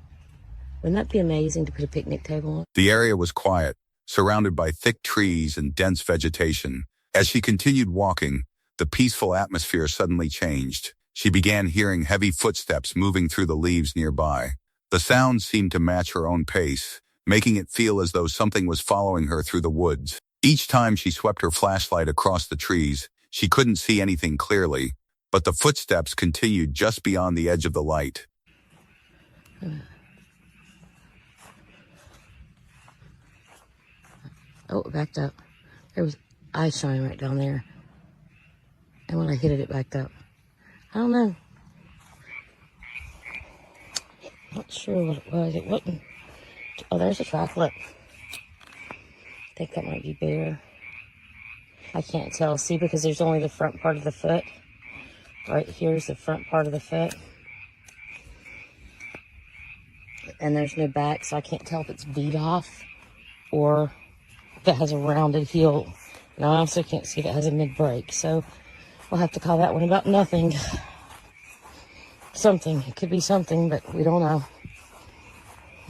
Wouldn't that be amazing to put a picnic table on? The area was quiet, surrounded by thick trees and dense vegetation. As she continued walking, the peaceful atmosphere suddenly changed. She began hearing heavy footsteps moving through the leaves nearby. The sound seemed to match her own pace, making it feel as though something was following her through the woods. Each time she swept her flashlight across the trees, she couldn't see anything clearly, but the footsteps continued just beyond the edge of the light. Oh, it backed up. There was eye shine right down there. And when I hit it, it backed up. I don't know. Not sure what it was. It wasn't. Oh, there's a track. Look. I think that might be bear. I can't tell. See, because there's only the front part of the foot. Right here's the front part of the foot. And there's no back, so I can't tell if it's beat off or if it has a rounded heel. And I also can't see if it has a mid-break, so we'll have to call that one about nothing. Something. It could be something, but we don't know.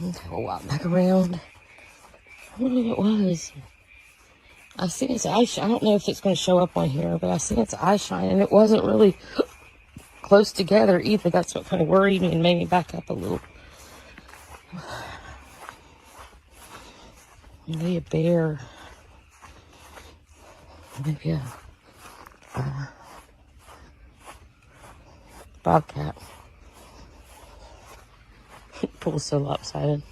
Okay, we'll walk back around. I don't know what it was. I see its eye shine. I don't know if it's going to show up on here, but I see its eye shine, and it wasn't really close together either. That's what kind of worried me and made me back up a little. Maybe a bear. Maybe a bobcat. Pool's so lopsided.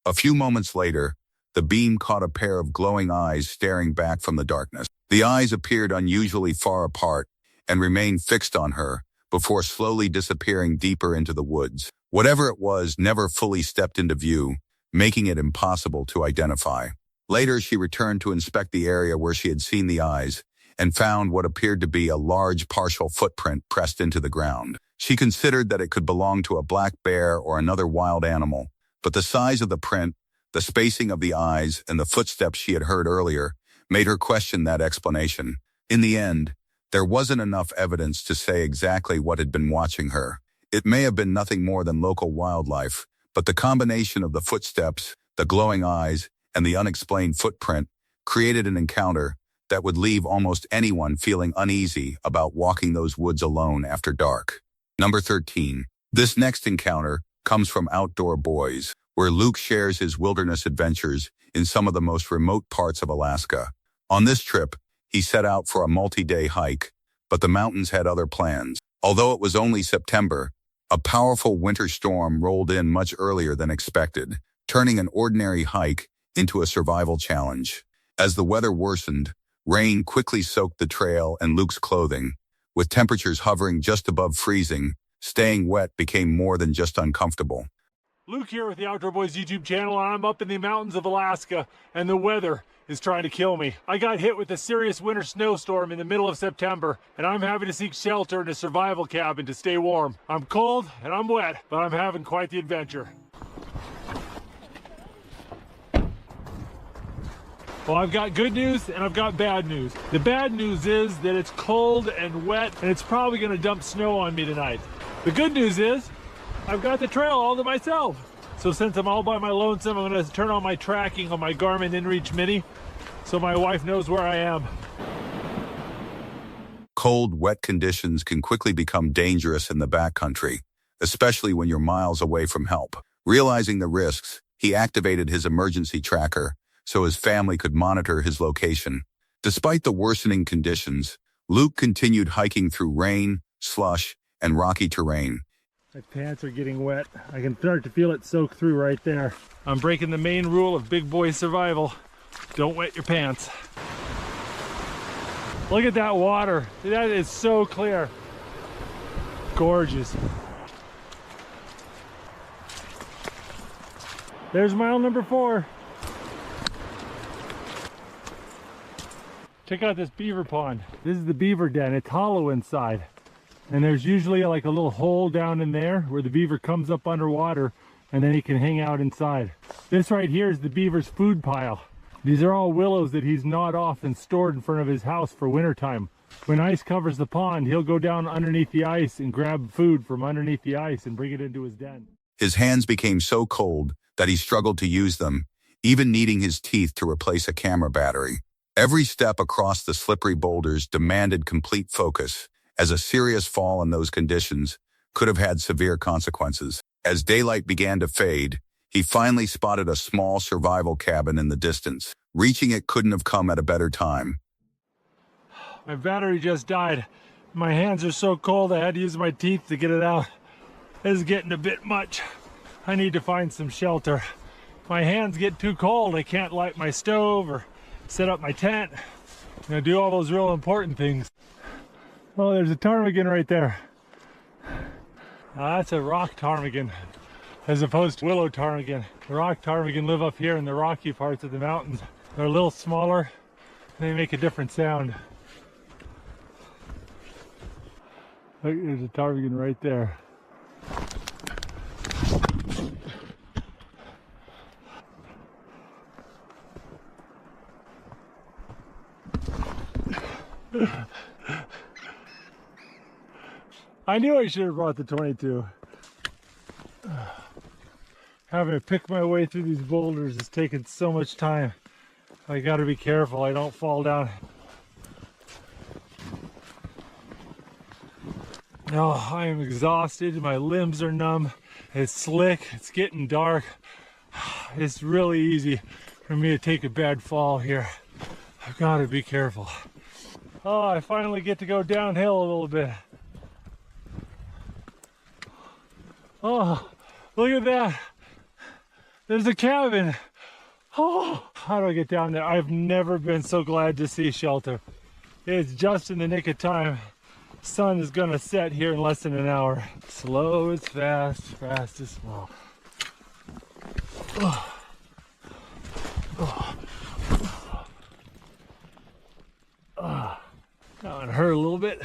A few moments later, the beam caught a pair of glowing eyes staring back from the darkness. The eyes appeared unusually far apart and remained fixed on her before slowly disappearing deeper into the woods. Whatever it was never fully stepped into view, making it impossible to identify. Later, she returned to inspect the area where she had seen the eyes and found what appeared to be a large partial footprint pressed into the ground. She considered that it could belong to a black bear or another wild animal, but the size of the print, the spacing of the eyes, and the footsteps she had heard earlier made her question that explanation. In the end, there wasn't enough evidence to say exactly what had been watching her. It may have been nothing more than local wildlife, but the combination of the footsteps, the glowing eyes, and the unexplained footprint created an encounter that would leave almost anyone feeling uneasy about walking those woods alone after dark. Number 13. This next encounter comes from Outdoor Boys, where Luke shares his wilderness adventures in some of the most remote parts of Alaska. On this trip, he set out for a multi-day hike, but the mountains had other plans. Although it was only September, a powerful winter storm rolled in much earlier than expected, turning an ordinary hike into a survival challenge. As the weather worsened, rain quickly soaked the trail and Luke's clothing. With temperatures hovering just above freezing, staying wet became more than just uncomfortable. Luke here with the Outdoor Boys YouTube channel, and I'm up in the mountains of Alaska, and the weather is trying to kill me. I got hit with a serious winter snowstorm in the middle of September, and I'm having to seek shelter in a survival cabin to stay warm. I'm cold and I'm wet, but I'm having quite the adventure. Well, I've got good news and I've got bad news. The bad news is that it's cold and wet and it's probably gonna dump snow on me tonight. The good news is I've got the trail all to myself. So since I'm all by my lonesome, I'm gonna turn on my tracking on my Garmin InReach Mini so my wife knows where I am. Cold, wet conditions can quickly become dangerous in the backcountry, especially when you're miles away from help. Realizing the risks, he activated his emergency tracker so his family could monitor his location. Despite the worsening conditions, Luke continued hiking through rain, slush, and rocky terrain. My pants are getting wet. I can start to feel it soak through right there. I'm breaking the main rule of big boy survival. Don't wet your pants. Look at that water. That is so clear. Gorgeous. There's mile number 4. Check out this beaver pond. This is the beaver den. It's hollow inside. And there's usually like a little hole down in there where the beaver comes up underwater and then he can hang out inside. This right here is the beaver's food pile. These are all willows that he's gnawed off and stored in front of his house for wintertime. When ice covers the pond, he'll go down underneath the ice and grab food from underneath the ice and bring it into his den. His hands became so cold that he struggled to use them, even needing his teeth to replace a camera battery. Every step across the slippery boulders demanded complete focus, as a serious fall in those conditions could have had severe consequences. As daylight began to fade, he finally spotted a small survival cabin in the distance. Reaching it couldn't have come at a better time. My battery just died. My hands are so cold I had to use my teeth to get it out. This is getting a bit much. I need to find some shelter. My hands get too cold. I can't light my stove or set up my tent. Do all those real important things. Oh, there's a ptarmigan right there. That's a rock ptarmigan as opposed to willow ptarmigan. The rock ptarmigan live up here in the rocky parts of the mountains. They're a little smaller and they make a different sound. Look, there's a ptarmigan right there. I knew I should have brought the 22. Having to pick my way through these boulders is taking so much time. I gotta be careful I don't fall down. Oh, I am exhausted. My limbs are numb. It's slick. It's getting dark. It's really easy for me to take a bad fall here. I've got to be careful. Oh, I finally get to go downhill a little bit. Oh, look at that. There's a cabin. Oh, how do I get down there? I've never been so glad to see shelter. It's just in the nick of time. Sun is gonna set here in less than an hour. Slow is fast, fast is slow. Oh. Oh. Oh. That one hurt a little bit.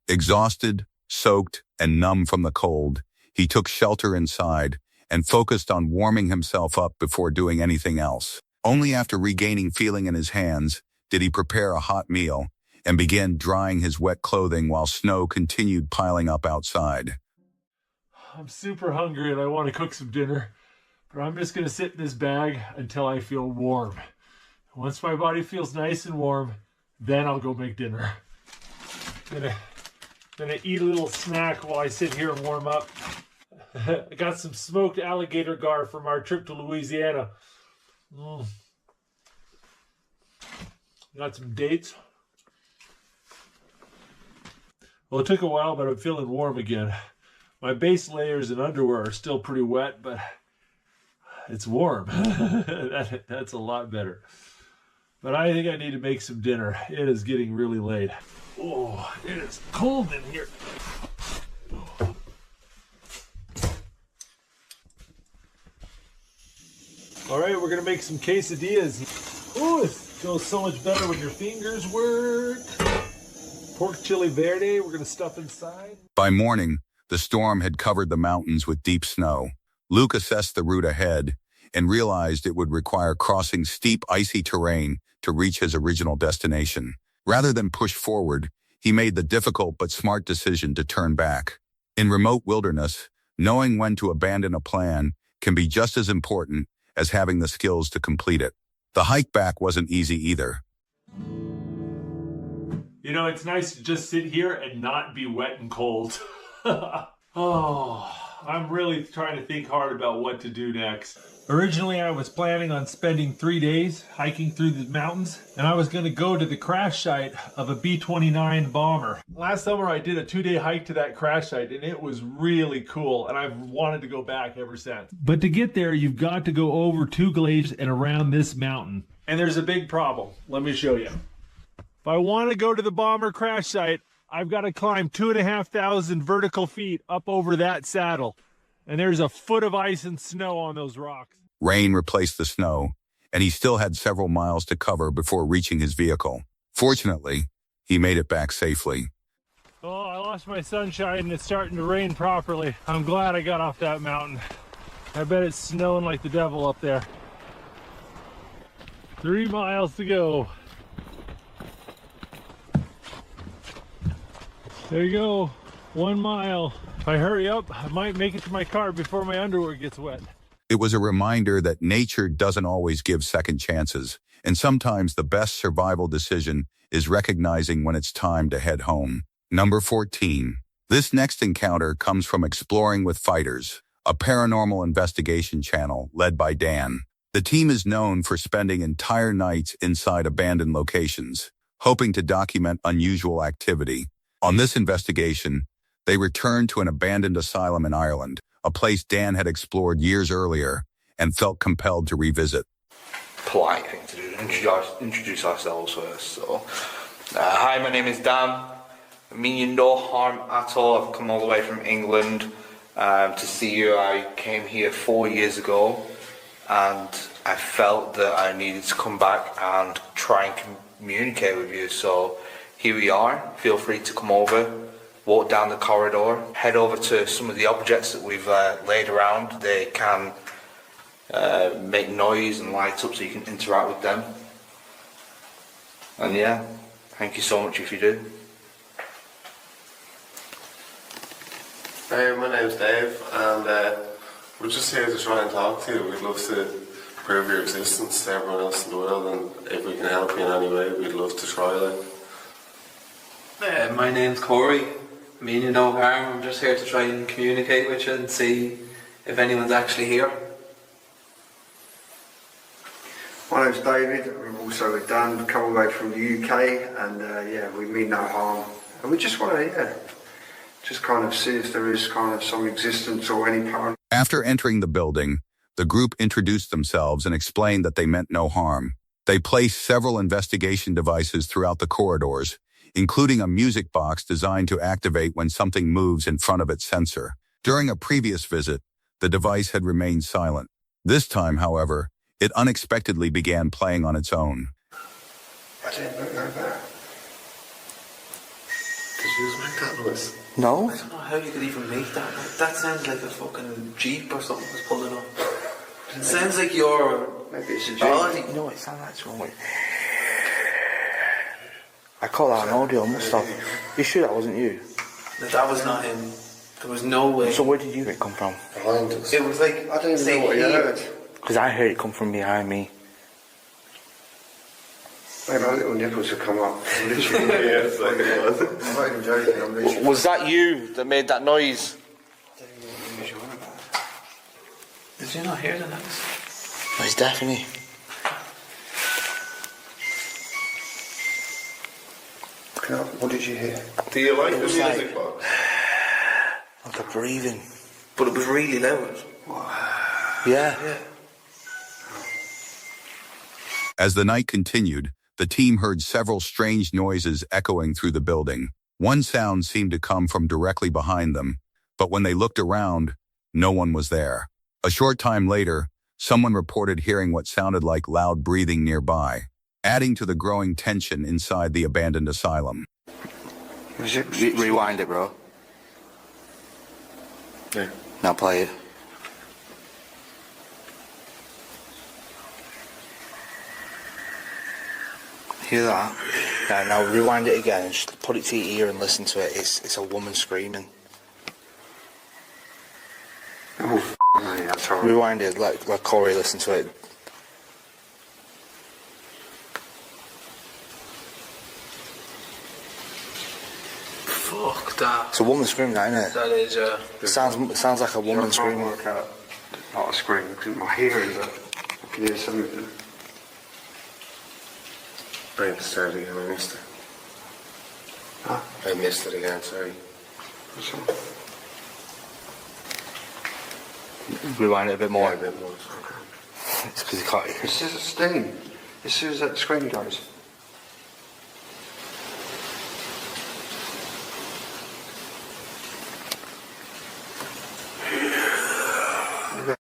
Exhausted, soaked, and numb from the cold, he took shelter inside and focused on warming himself up before doing anything else. Only after regaining feeling in his hands did he prepare a hot meal and began drying his wet clothing while snow continued piling up outside. I'm super hungry and I want to cook some dinner, but I'm just going to sit in this bag until I feel warm. Once my body feels nice and warm, then I'll go make dinner. Gonna eat a little snack while I sit here and warm up. I got some smoked alligator gar from our trip to Louisiana. Got some dates. Well, it took a while, but I'm feeling warm again. My base layers and underwear are still pretty wet, but it's warm. That's a lot better. But I think I need to make some dinner. It is getting really late. Oh, it is cold in here. All right, we're gonna make some quesadillas. Oh, it feels so much better when your fingers work. Pork chili verde, we're gonna stuff inside. By morning, the storm had covered the mountains with deep snow. Luke assessed the route ahead and realized it would require crossing steep, icy terrain to reach his original destination. Rather than push forward, he made the difficult but smart decision to turn back. In remote wilderness, knowing when to abandon a plan can be just as important as having the skills to complete it. The hike back wasn't easy either. You know, it's nice to just sit here and not be wet and cold. Oh, I'm really trying to think hard about what to do next. Originally, I was planning on spending 3 days hiking through the mountains, and I was going to go to the crash site of a B-29 bomber. Last summer, I did a 2-day hike to that crash site, and it was really cool, and I've wanted to go back ever since. But to get there, you've got to go over 2 glades and around this mountain. And there's a big problem. Let me show you. If I want to go to the bomber crash site, I've got to climb 2,500 vertical feet up over that saddle. And there's a foot of ice and snow on those rocks. Rain replaced the snow, and he still had several miles to cover before reaching his vehicle. Fortunately, he made it back safely. Oh, I lost my sunshine and it's starting to rain properly. I'm glad I got off that mountain. I bet it's snowing like the devil up there. 3 miles to go. There you go, 1 mile. If I hurry up, I might make it to my car before my underwear gets wet. It was a reminder that nature doesn't always give second chances, and sometimes the best survival decision is recognizing when it's time to head home. Number 14. This next encounter comes from Exploring with Fighters, a paranormal investigation channel led by Dan. The team is known for spending entire nights inside abandoned locations, hoping to document unusual activity. On this investigation, they returned to an abandoned asylum in Ireland, a place Dan had explored years earlier and felt compelled to revisit. Polite thing to do, introduce ourselves first. So, hi, my name is Dan. I mean you no harm at all. I've come all the way from England to see you. I came here 4 years ago and I felt that I needed to come back and try and communicate with you. So here we are. Feel free to come over. Walk down the corridor, head over to some of the objects that we've laid around. They can make noise and light up so you can interact with them. And yeah, thank you so much if you do. Hey, my name's Dave and we're just here to try and talk to you. We'd love to prove your existence to everyone else in the world, and if we can help you in any way, we'd love to try that. My name's Corey. Mean you no harm. I'm just here to try and communicate with you and see if anyone's actually here. My name's David. I'm also with Dan, come all the way from the UK, and yeah, we mean no harm. And we just want to, just kind of see if there is kind of some existence or any paranormal. After entering the building, the group introduced themselves and explained that they meant no harm. They placed several investigation devices throughout the corridors, including a music box designed to activate when something moves in front of its sensor. During a previous visit, the device had remained silent. This time, however, it unexpectedly began playing on its own. I didn't know that. Did you just make that noise? No? I don't know how you could even make that. That sounds like a fucking Jeep or something was pulling up. It sounds like you're... Maybe it's a Jeep. Oh, you know what it sounds like? Wrong with I caught that on audio, must have. You sure that wasn't you? That was not him. There was no way. So where did you hear it come from? Behind us. It was like... I don't even know what you heard. Because I heard it come from behind me. Maybe my little nipples have come up. Literally. Yeah, it's like it was. I'm not even joking, I'm literally... Was that you that made that noise? I don't even know what you're on about. Did you not hear the noise? It's definitely... What did you hear? Do you like the music box? Like a breathing. But it was really loud. Yeah. As the night continued, the team heard several strange noises echoing through the building. One sound seemed to come from directly behind them, but when they looked around, no one was there. A short time later, someone reported hearing what sounded like loud breathing nearby, adding to the growing tension inside the abandoned asylum. Rewind it, bro. Yeah. Now play it. Hear that? Now rewind it again and just put it to your ear and listen to it. It's a woman screaming. Oh, yeah, that's horrible. Rewind it, let Corey listen to it. Fuck that. It's a woman screaming, isn't it? That is, It sounds like a woman screaming. I can't work out not a scream because my hearing, but I can hear something. Brain started again, I missed it. Huh? I missed it again, sorry. Rewind it a bit more. Yeah, a bit more. It's because you can't hear. This is a sting. As soon as that scream goes.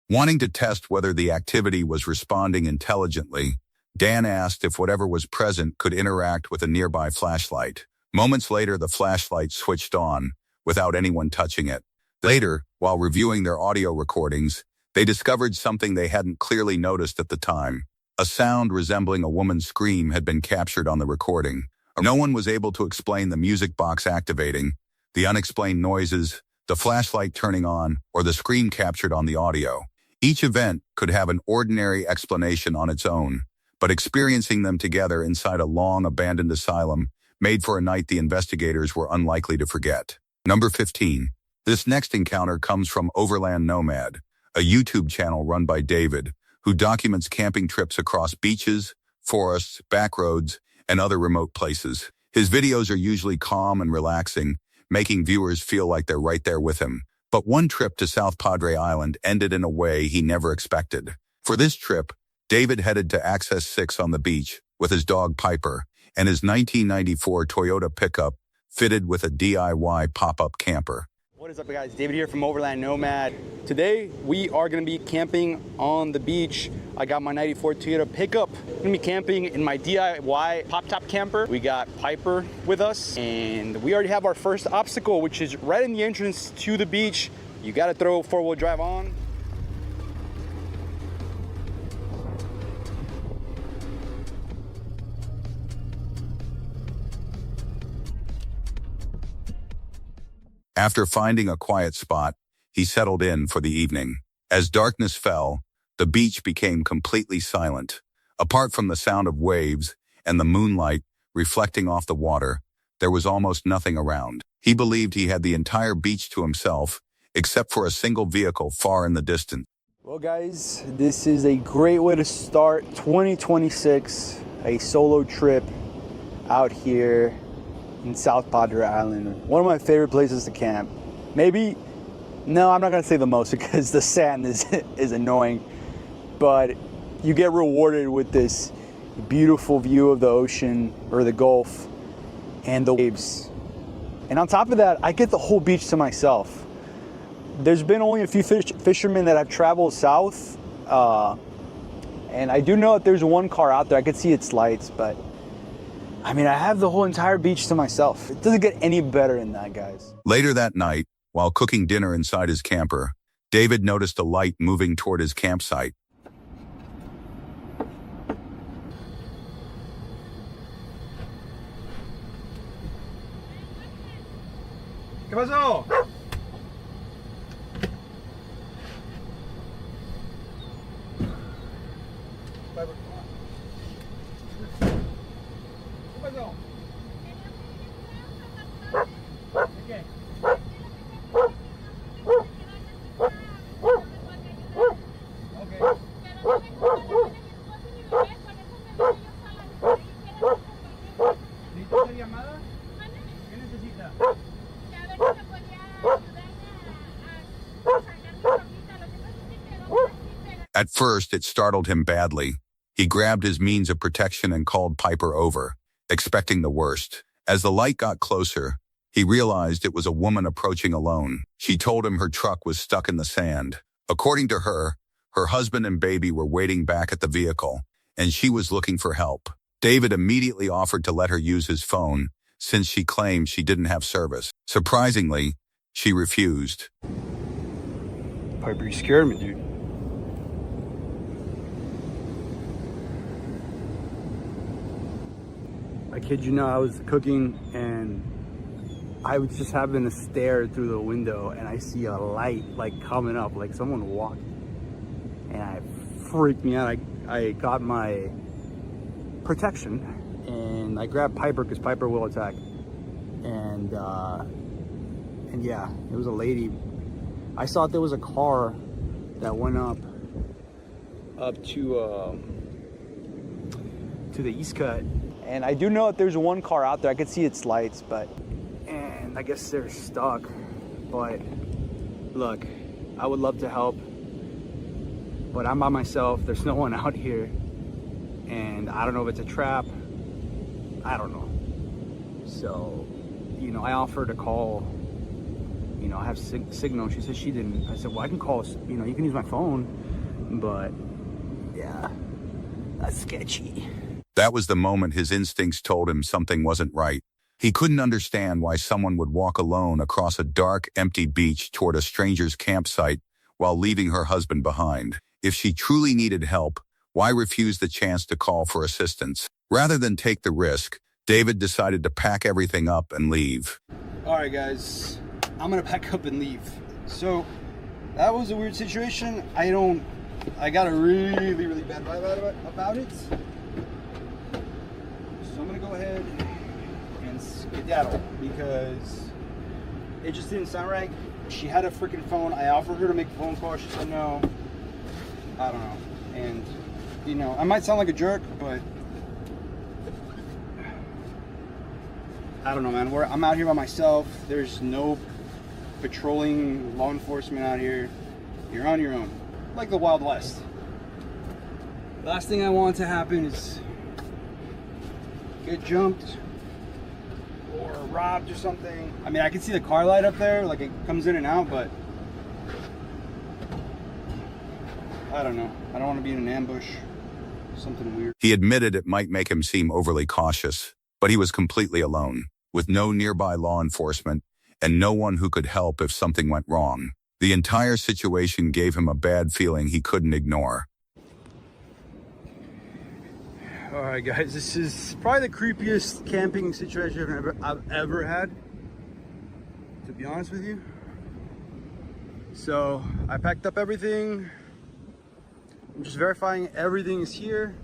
Wanting to test whether the activity was responding intelligently, Dan asked if whatever was present could interact with a nearby flashlight. Moments later, the flashlight switched on, without anyone touching it. Later, while reviewing their audio recordings, they discovered something they hadn't clearly noticed at the time. A sound resembling a woman's scream had been captured on the recording. No one was able to explain the music box activating, the unexplained noises, the flashlight turning on, or the scream captured on the audio. Each event could have an ordinary explanation on its own, but experiencing them together inside a long abandoned asylum made for a night the investigators were unlikely to forget. Number 15. This next encounter comes from Overland Nomad, a YouTube channel run by David, who documents camping trips across beaches, forests, back roads, and other remote places. His videos are usually calm and relaxing, making viewers feel like they're right there with him. But one trip to South Padre Island ended in a way he never expected. For this trip, David headed to Access 6 on the beach with his dog Piper and his 1994 Toyota pickup fitted with a DIY pop-up camper. What is up, guys? David here from Overland Nomad. Today, we are going to be camping on the beach. I got my 94 Toyota pickup. I'm going to be camping in my DIY pop-top camper. We got Piper with us, and we already have our first obstacle, which is right in the entrance to the beach. You got to throw four-wheel drive on. After finding a quiet spot, he settled in for the evening. As darkness fell, the beach became completely silent. Apart from the sound of waves and the moonlight reflecting off the water, there was almost nothing around. He believed he had the entire beach to himself, except for a single vehicle far in the distance. Well, guys, this is a great way to start 2026, a solo trip out here in South Padre Island. One of my favorite places to camp. Maybe, no, I'm not gonna say the most because the sand is annoying, but you get rewarded with this beautiful view of the ocean or the Gulf and the waves. And on top of that, I get the whole beach to myself. There's been only a few fishermen that have traveled south, and I do know that there's one car out there. I could see its lights, but I mean, I have the whole entire beach to myself. It doesn't get any better than that, guys. Later that night, while cooking dinner inside his camper, David noticed a light moving toward his campsite. ¿Qué pasó? At first, it startled him badly. He grabbed his means of protection and called Piper over, expecting the worst. As the light got closer, he realized it was a woman approaching alone. She told him her truck was stuck in the sand. According to her, her husband and baby were waiting back at the vehicle, and she was looking for help. David immediately offered to let her use his phone, since she claimed she didn't have service. Surprisingly, she refused. Piper, you scared me, dude. I kid you not, I was cooking and I was just having to stare through the window and I see a light like coming up, like someone walking. And I freaked me out. I got my protection and I grabbed Piper because Piper will attack. And yeah, it was a lady. I saw there was a car that went up to the East Cut. And I do know that there's one car out there. I could see its lights, and I guess they're stuck. But look, I would love to help, but I'm by myself. There's no one out here. And I don't know if it's a trap. I don't know. So, you know, I offered to call. You know, I have signal. She said she didn't. I said, well, I can call, you know, you can use my phone. But yeah, that's sketchy. That was the moment his instincts told him something wasn't right. He couldn't understand why someone would walk alone across a dark, empty beach toward a stranger's campsite while leaving her husband behind. If she truly needed help, why refuse the chance to call for assistance? Rather than take the risk, David decided to pack everything up and leave. All right, guys, I'm gonna pack up and leave. So that was a weird situation. I got a really bad vibe about it. So I'm gonna go ahead and skedaddle because it just didn't sound right. She had a freaking phone. I offered her to make a phone call. She said no. I don't know. And, you know, I might sound like a jerk, but I don't know, man. I'm out here by myself. There's no patrolling law enforcement out here. You're on your own, like the Wild West. Last thing I want to happen is get jumped or robbed or something. I mean, I can see the car light up there, like it comes in and out, but I don't know. I don't want to be in an ambush. Something weird. He admitted it might make him seem overly cautious, but he was completely alone, with no nearby law enforcement and no one who could help if something went wrong. The entire situation gave him a bad feeling he couldn't ignore. All right, guys, this is probably the creepiest camping situation I've ever had, to be honest with you. So I packed up everything. I'm just verifying everything is here.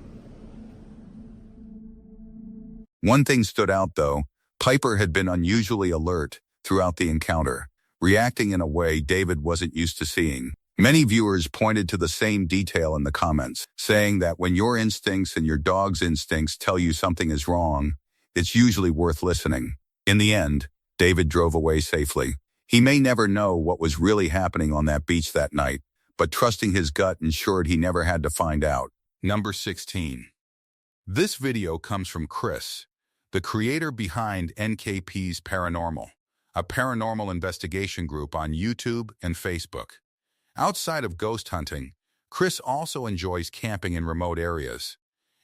One thing stood out, though. Piper had been unusually alert throughout the encounter, reacting in a way David wasn't used to seeing. Many viewers pointed to the same detail in the comments, saying that when your instincts and your dog's instincts tell you something is wrong, it's usually worth listening. In the end, David drove away safely. He may never know what was really happening on that beach that night, but trusting his gut ensured he never had to find out. Number 16. This video comes from Chris, the creator behind NKP's Paranormal, a paranormal investigation group on YouTube and Facebook. Outside of ghost hunting, Chris also enjoys camping in remote areas.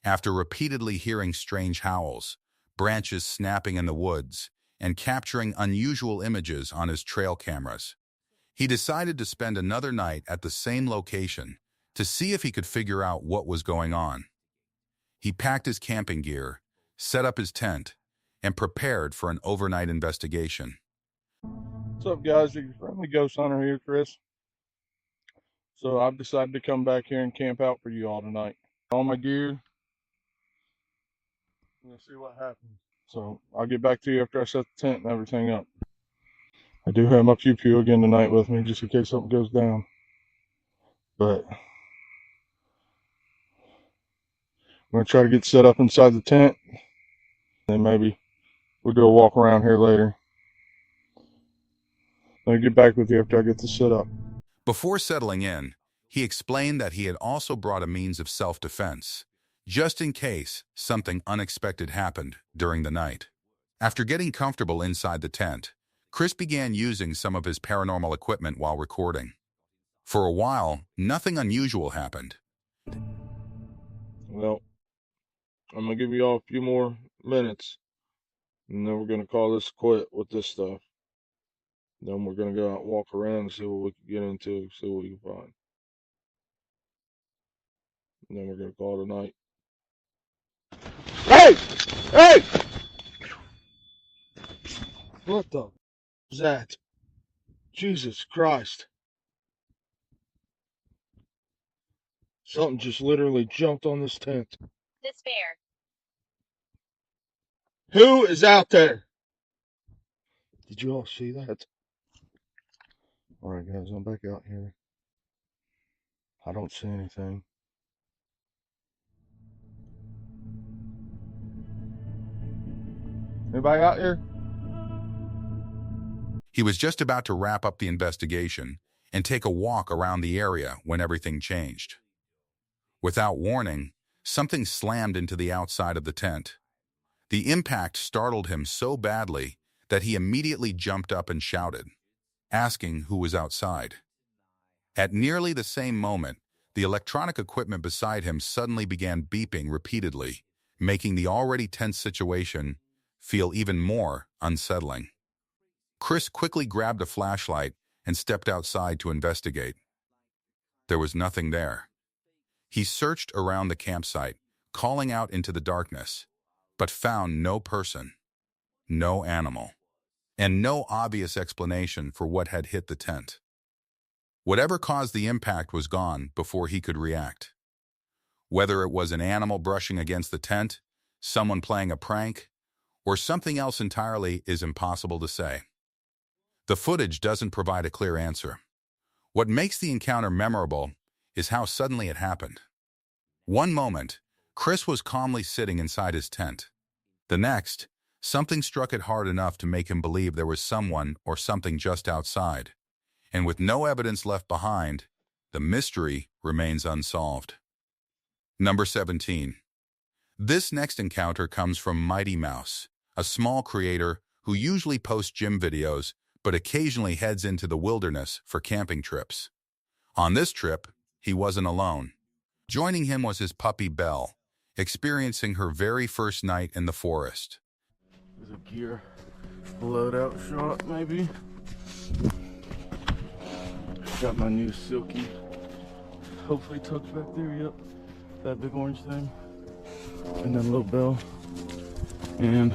After repeatedly hearing strange howls, branches snapping in the woods, and capturing unusual images on his trail cameras, he decided to spend another night at the same location to see if he could figure out what was going on. He packed his camping gear, set up his tent, and prepared for an overnight investigation. What's up, guys? Your friendly ghost hunter here, Chris. So I've decided to come back here and camp out for you all tonight. All my gear. We'll see what happens. So I'll get back to you after I set the tent and everything up. I do have my pew-pew again tonight with me, just in case something goes down. But I'm going to try to get set up inside the tent. Then maybe we'll do a walk around here later. I'll get back with you after I get this set up. Before settling in, he explained that he had also brought a means of self-defense, just in case something unexpected happened during the night. After getting comfortable inside the tent, Chris began using some of his paranormal equipment while recording. For a while, nothing unusual happened. Well, I'm going to give you all a few more minutes, and then we're going to call this quit with this stuff. Then we're going to go out and walk around and see what we can get into, see what we can find. And then we're going to call it a night. Hey! Hey! What the is that? Jesus Christ. Something just literally jumped on this tent. Despair. Who is out there? Did you all see that? Alright guys, I'm back out here. I don't see anything. Anybody out here? He was just about to wrap up the investigation and take a walk around the area when everything changed. Without warning, something slammed into the outside of the tent. The impact startled him so badly that he immediately jumped up and shouted, asking who was outside. At nearly the same moment, the electronic equipment beside him suddenly began beeping repeatedly, making the already tense situation feel even more unsettling. Chris quickly grabbed a flashlight and stepped outside to investigate. There was nothing there. He searched around the campsite, calling out into the darkness, but found no person, no animal, and no obvious explanation for what had hit the tent. Whatever caused the impact was gone before he could react. Whether it was an animal brushing against the tent, someone playing a prank, or something else entirely is impossible to say. The footage doesn't provide a clear answer. What makes the encounter memorable is how suddenly it happened. One moment, Chris was calmly sitting inside his tent. The next, something struck it hard enough to make him believe there was someone or something just outside. And with no evidence left behind, the mystery remains unsolved. Number 17. This next encounter comes from Mighty Mouse, a small creator who usually posts gym videos but occasionally heads into the wilderness for camping trips. On this trip, he wasn't alone. Joining him was his puppy Belle, experiencing her very first night in the forest. There's a gear loadout shot, maybe. Got my new silky, hopefully tucked back there, yep. That big orange thing. And then a little Belle. And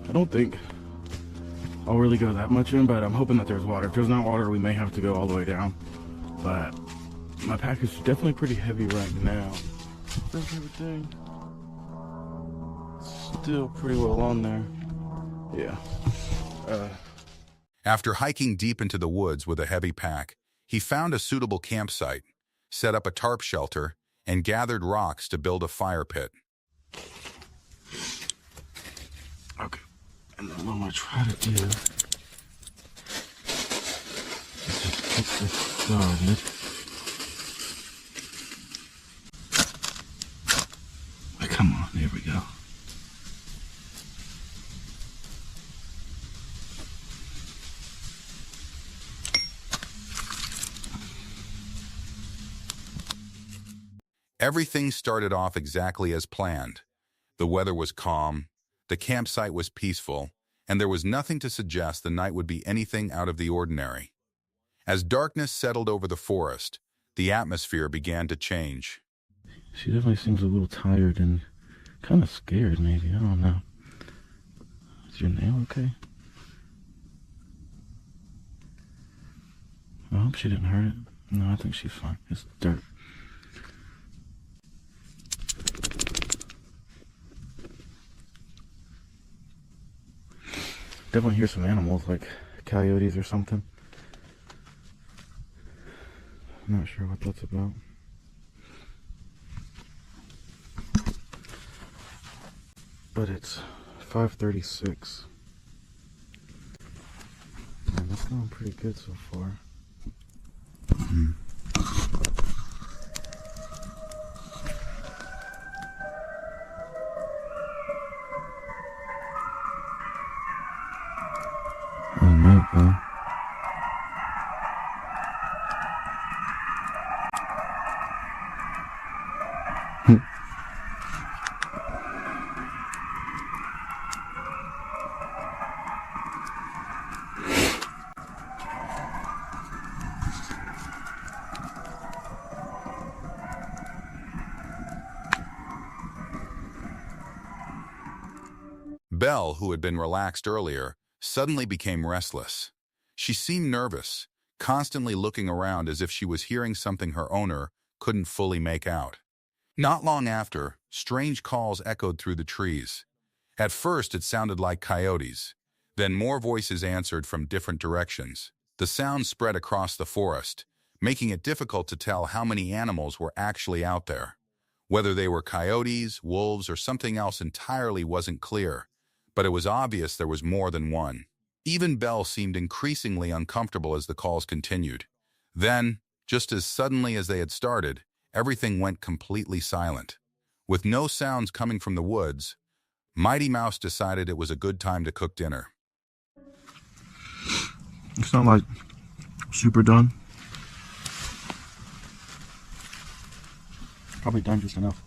I don't think I'll really go that much in, but I'm hoping that there's water. If there's not water, we may have to go all the way down. But my pack is definitely pretty heavy right now. That's everything. Still pretty well on there. Yeah. After hiking deep into the woods with a heavy pack, he found a suitable campsite, set up a tarp shelter, and gathered rocks to build a fire pit. Okay. And then what I'm going to try to do is just get this started. Come on, there we go. Everything started off exactly as planned. The weather was calm, the campsite was peaceful, and there was nothing to suggest the night would be anything out of the ordinary. As darkness settled over the forest, the atmosphere began to change. She definitely seems a little tired and kind of scared, maybe. I don't know. Is your nail okay? I hope she didn't hurt it. No, I think she's fine. It's dirt. Definitely hear some animals, like coyotes or something. I'm not sure what that's about. But it's 5:36. And that's going pretty good so far. Oh no, bro. Belle, who had been relaxed earlier, suddenly became restless. She seemed nervous, constantly looking around as if she was hearing something her owner couldn't fully make out. Not long after, strange calls echoed through the trees. At first, it sounded like coyotes. Then more voices answered from different directions. The sound spread across the forest, making it difficult to tell how many animals were actually out there. Whether they were coyotes, wolves, or something else entirely wasn't clear, but it was obvious there was more than one. Even Belle seemed increasingly uncomfortable as the calls continued. Then, just as suddenly as they had started, everything went completely silent. With no sounds coming from the woods, Mighty Mouse decided it was a good time to cook dinner. It's not like super done. Probably done just enough.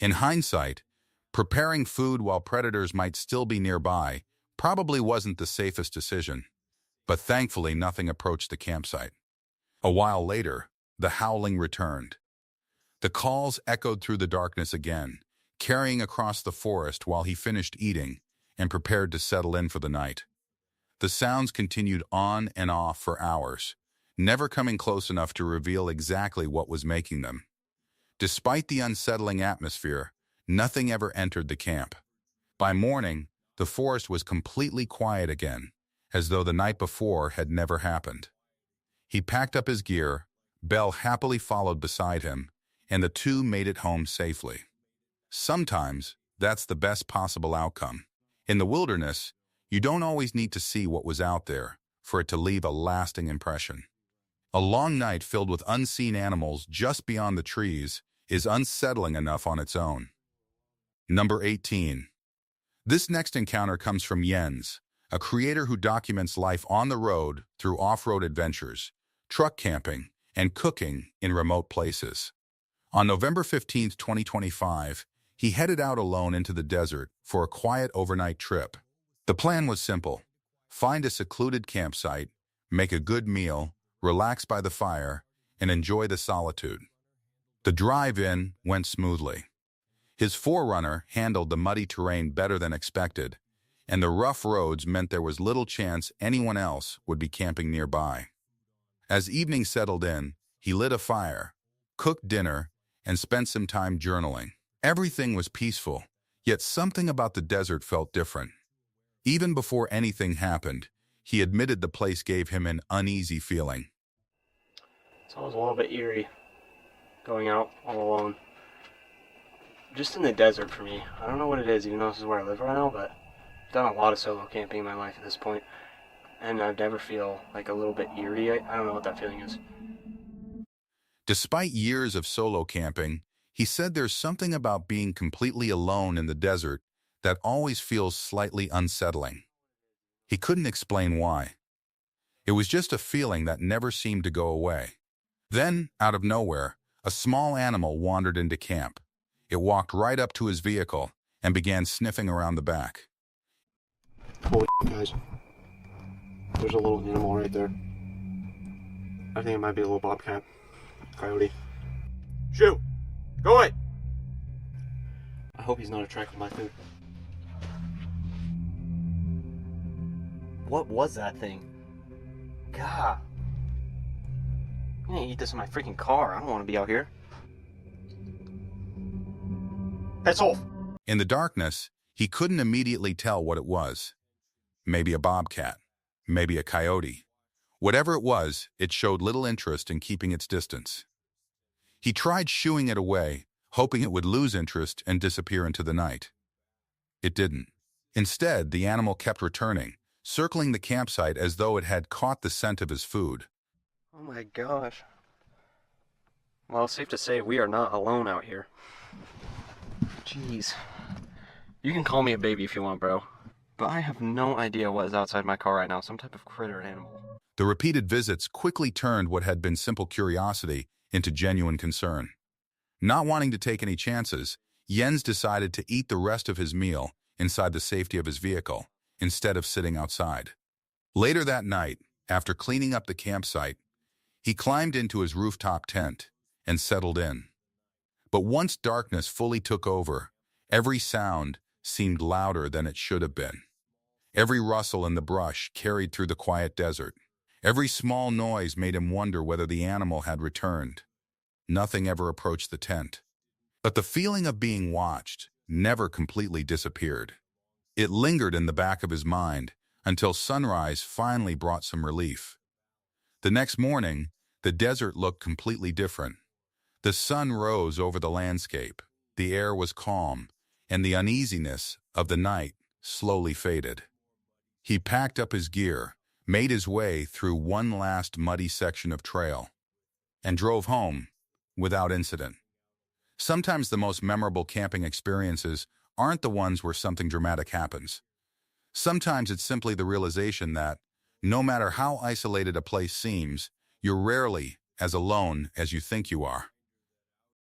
In hindsight, preparing food while predators might still be nearby probably wasn't the safest decision, but thankfully nothing approached the campsite. A while later, the howling returned. The calls echoed through the darkness again, carrying across the forest while he finished eating and prepared to settle in for the night. The sounds continued on and off for hours, never coming close enough to reveal exactly what was making them. Despite the unsettling atmosphere, nothing ever entered the camp. By morning, the forest was completely quiet again, as though the night before had never happened. He packed up his gear, Belle happily followed beside him, and the two made it home safely. Sometimes, that's the best possible outcome. In the wilderness, you don't always need to see what was out there for it to leave a lasting impression. A long night filled with unseen animals just beyond the trees is unsettling enough on its own. Number 18. This next encounter comes from Jens, a creator who documents life on the road through off-road adventures, truck camping, and cooking in remote places. On November 15, 2025, he headed out alone into the desert for a quiet overnight trip. The plan was simple: find a secluded campsite, make a good meal, relax by the fire, and enjoy the solitude. The drive-in went smoothly. His Forerunner handled the muddy terrain better than expected, and the rough roads meant there was little chance anyone else would be camping nearby. As evening settled in, he lit a fire, cooked dinner, and spent some time journaling. Everything was peaceful, yet something about the desert felt different. Even before anything happened, he admitted the place gave him an uneasy feeling. It's always a little bit eerie, going out all alone. Just in the desert for me. I don't know what it is, even though this is where I live right now, but I've done a lot of solo camping in my life at this point, and I never feel like a little bit eerie. I don't know what that feeling is. Despite years of solo camping, he said there's something about being completely alone in the desert that always feels slightly unsettling. He couldn't explain why. It was just a feeling that never seemed to go away. Then, out of nowhere, a small animal wandered into camp. It walked right up to his vehicle and began sniffing around the back. Holy guys. There's a little animal right there. I think it might be a little bobcat. Coyote. Shoot! Go away! I hope he's not attracted to my food. What was that thing? God. I'm gonna eat this in my freaking car. I don't want to be out here. Piss off! In the darkness, he couldn't immediately tell what it was. Maybe a bobcat. Maybe a coyote. Whatever it was, it showed little interest in keeping its distance. He tried shooing it away, hoping it would lose interest and disappear into the night. It didn't. Instead, the animal kept returning, circling the campsite as though it had caught the scent of his food. Oh my gosh. Well, it's safe to say we are not alone out here. Jeez. You can call me a baby if you want, bro. but I have no idea what is outside my car right now. Some type of critter animal. The repeated visits quickly turned what had been simple curiosity into genuine concern. Not wanting to take any chances, Jens decided to eat the rest of his meal inside the safety of his vehicle, instead of sitting outside. Later that night, after cleaning up the campsite, he climbed into his rooftop tent and settled in. But once darkness fully took over, every sound seemed louder than it should have been. Every rustle in the brush carried through the quiet desert. Every small noise made him wonder whether the animal had returned. Nothing ever approached the tent. But the feeling of being watched never completely disappeared. It lingered in the back of his mind until sunrise finally brought some relief. The next morning, the desert looked completely different. The sun rose over the landscape, the air was calm, and the uneasiness of the night slowly faded. He packed up his gear, made his way through one last muddy section of trail, and drove home without incident. Sometimes the most memorable camping experiences aren't the ones where something dramatic happens. Sometimes it's simply the realization that, no matter how isolated a place seems, you're rarely as alone as you think you are.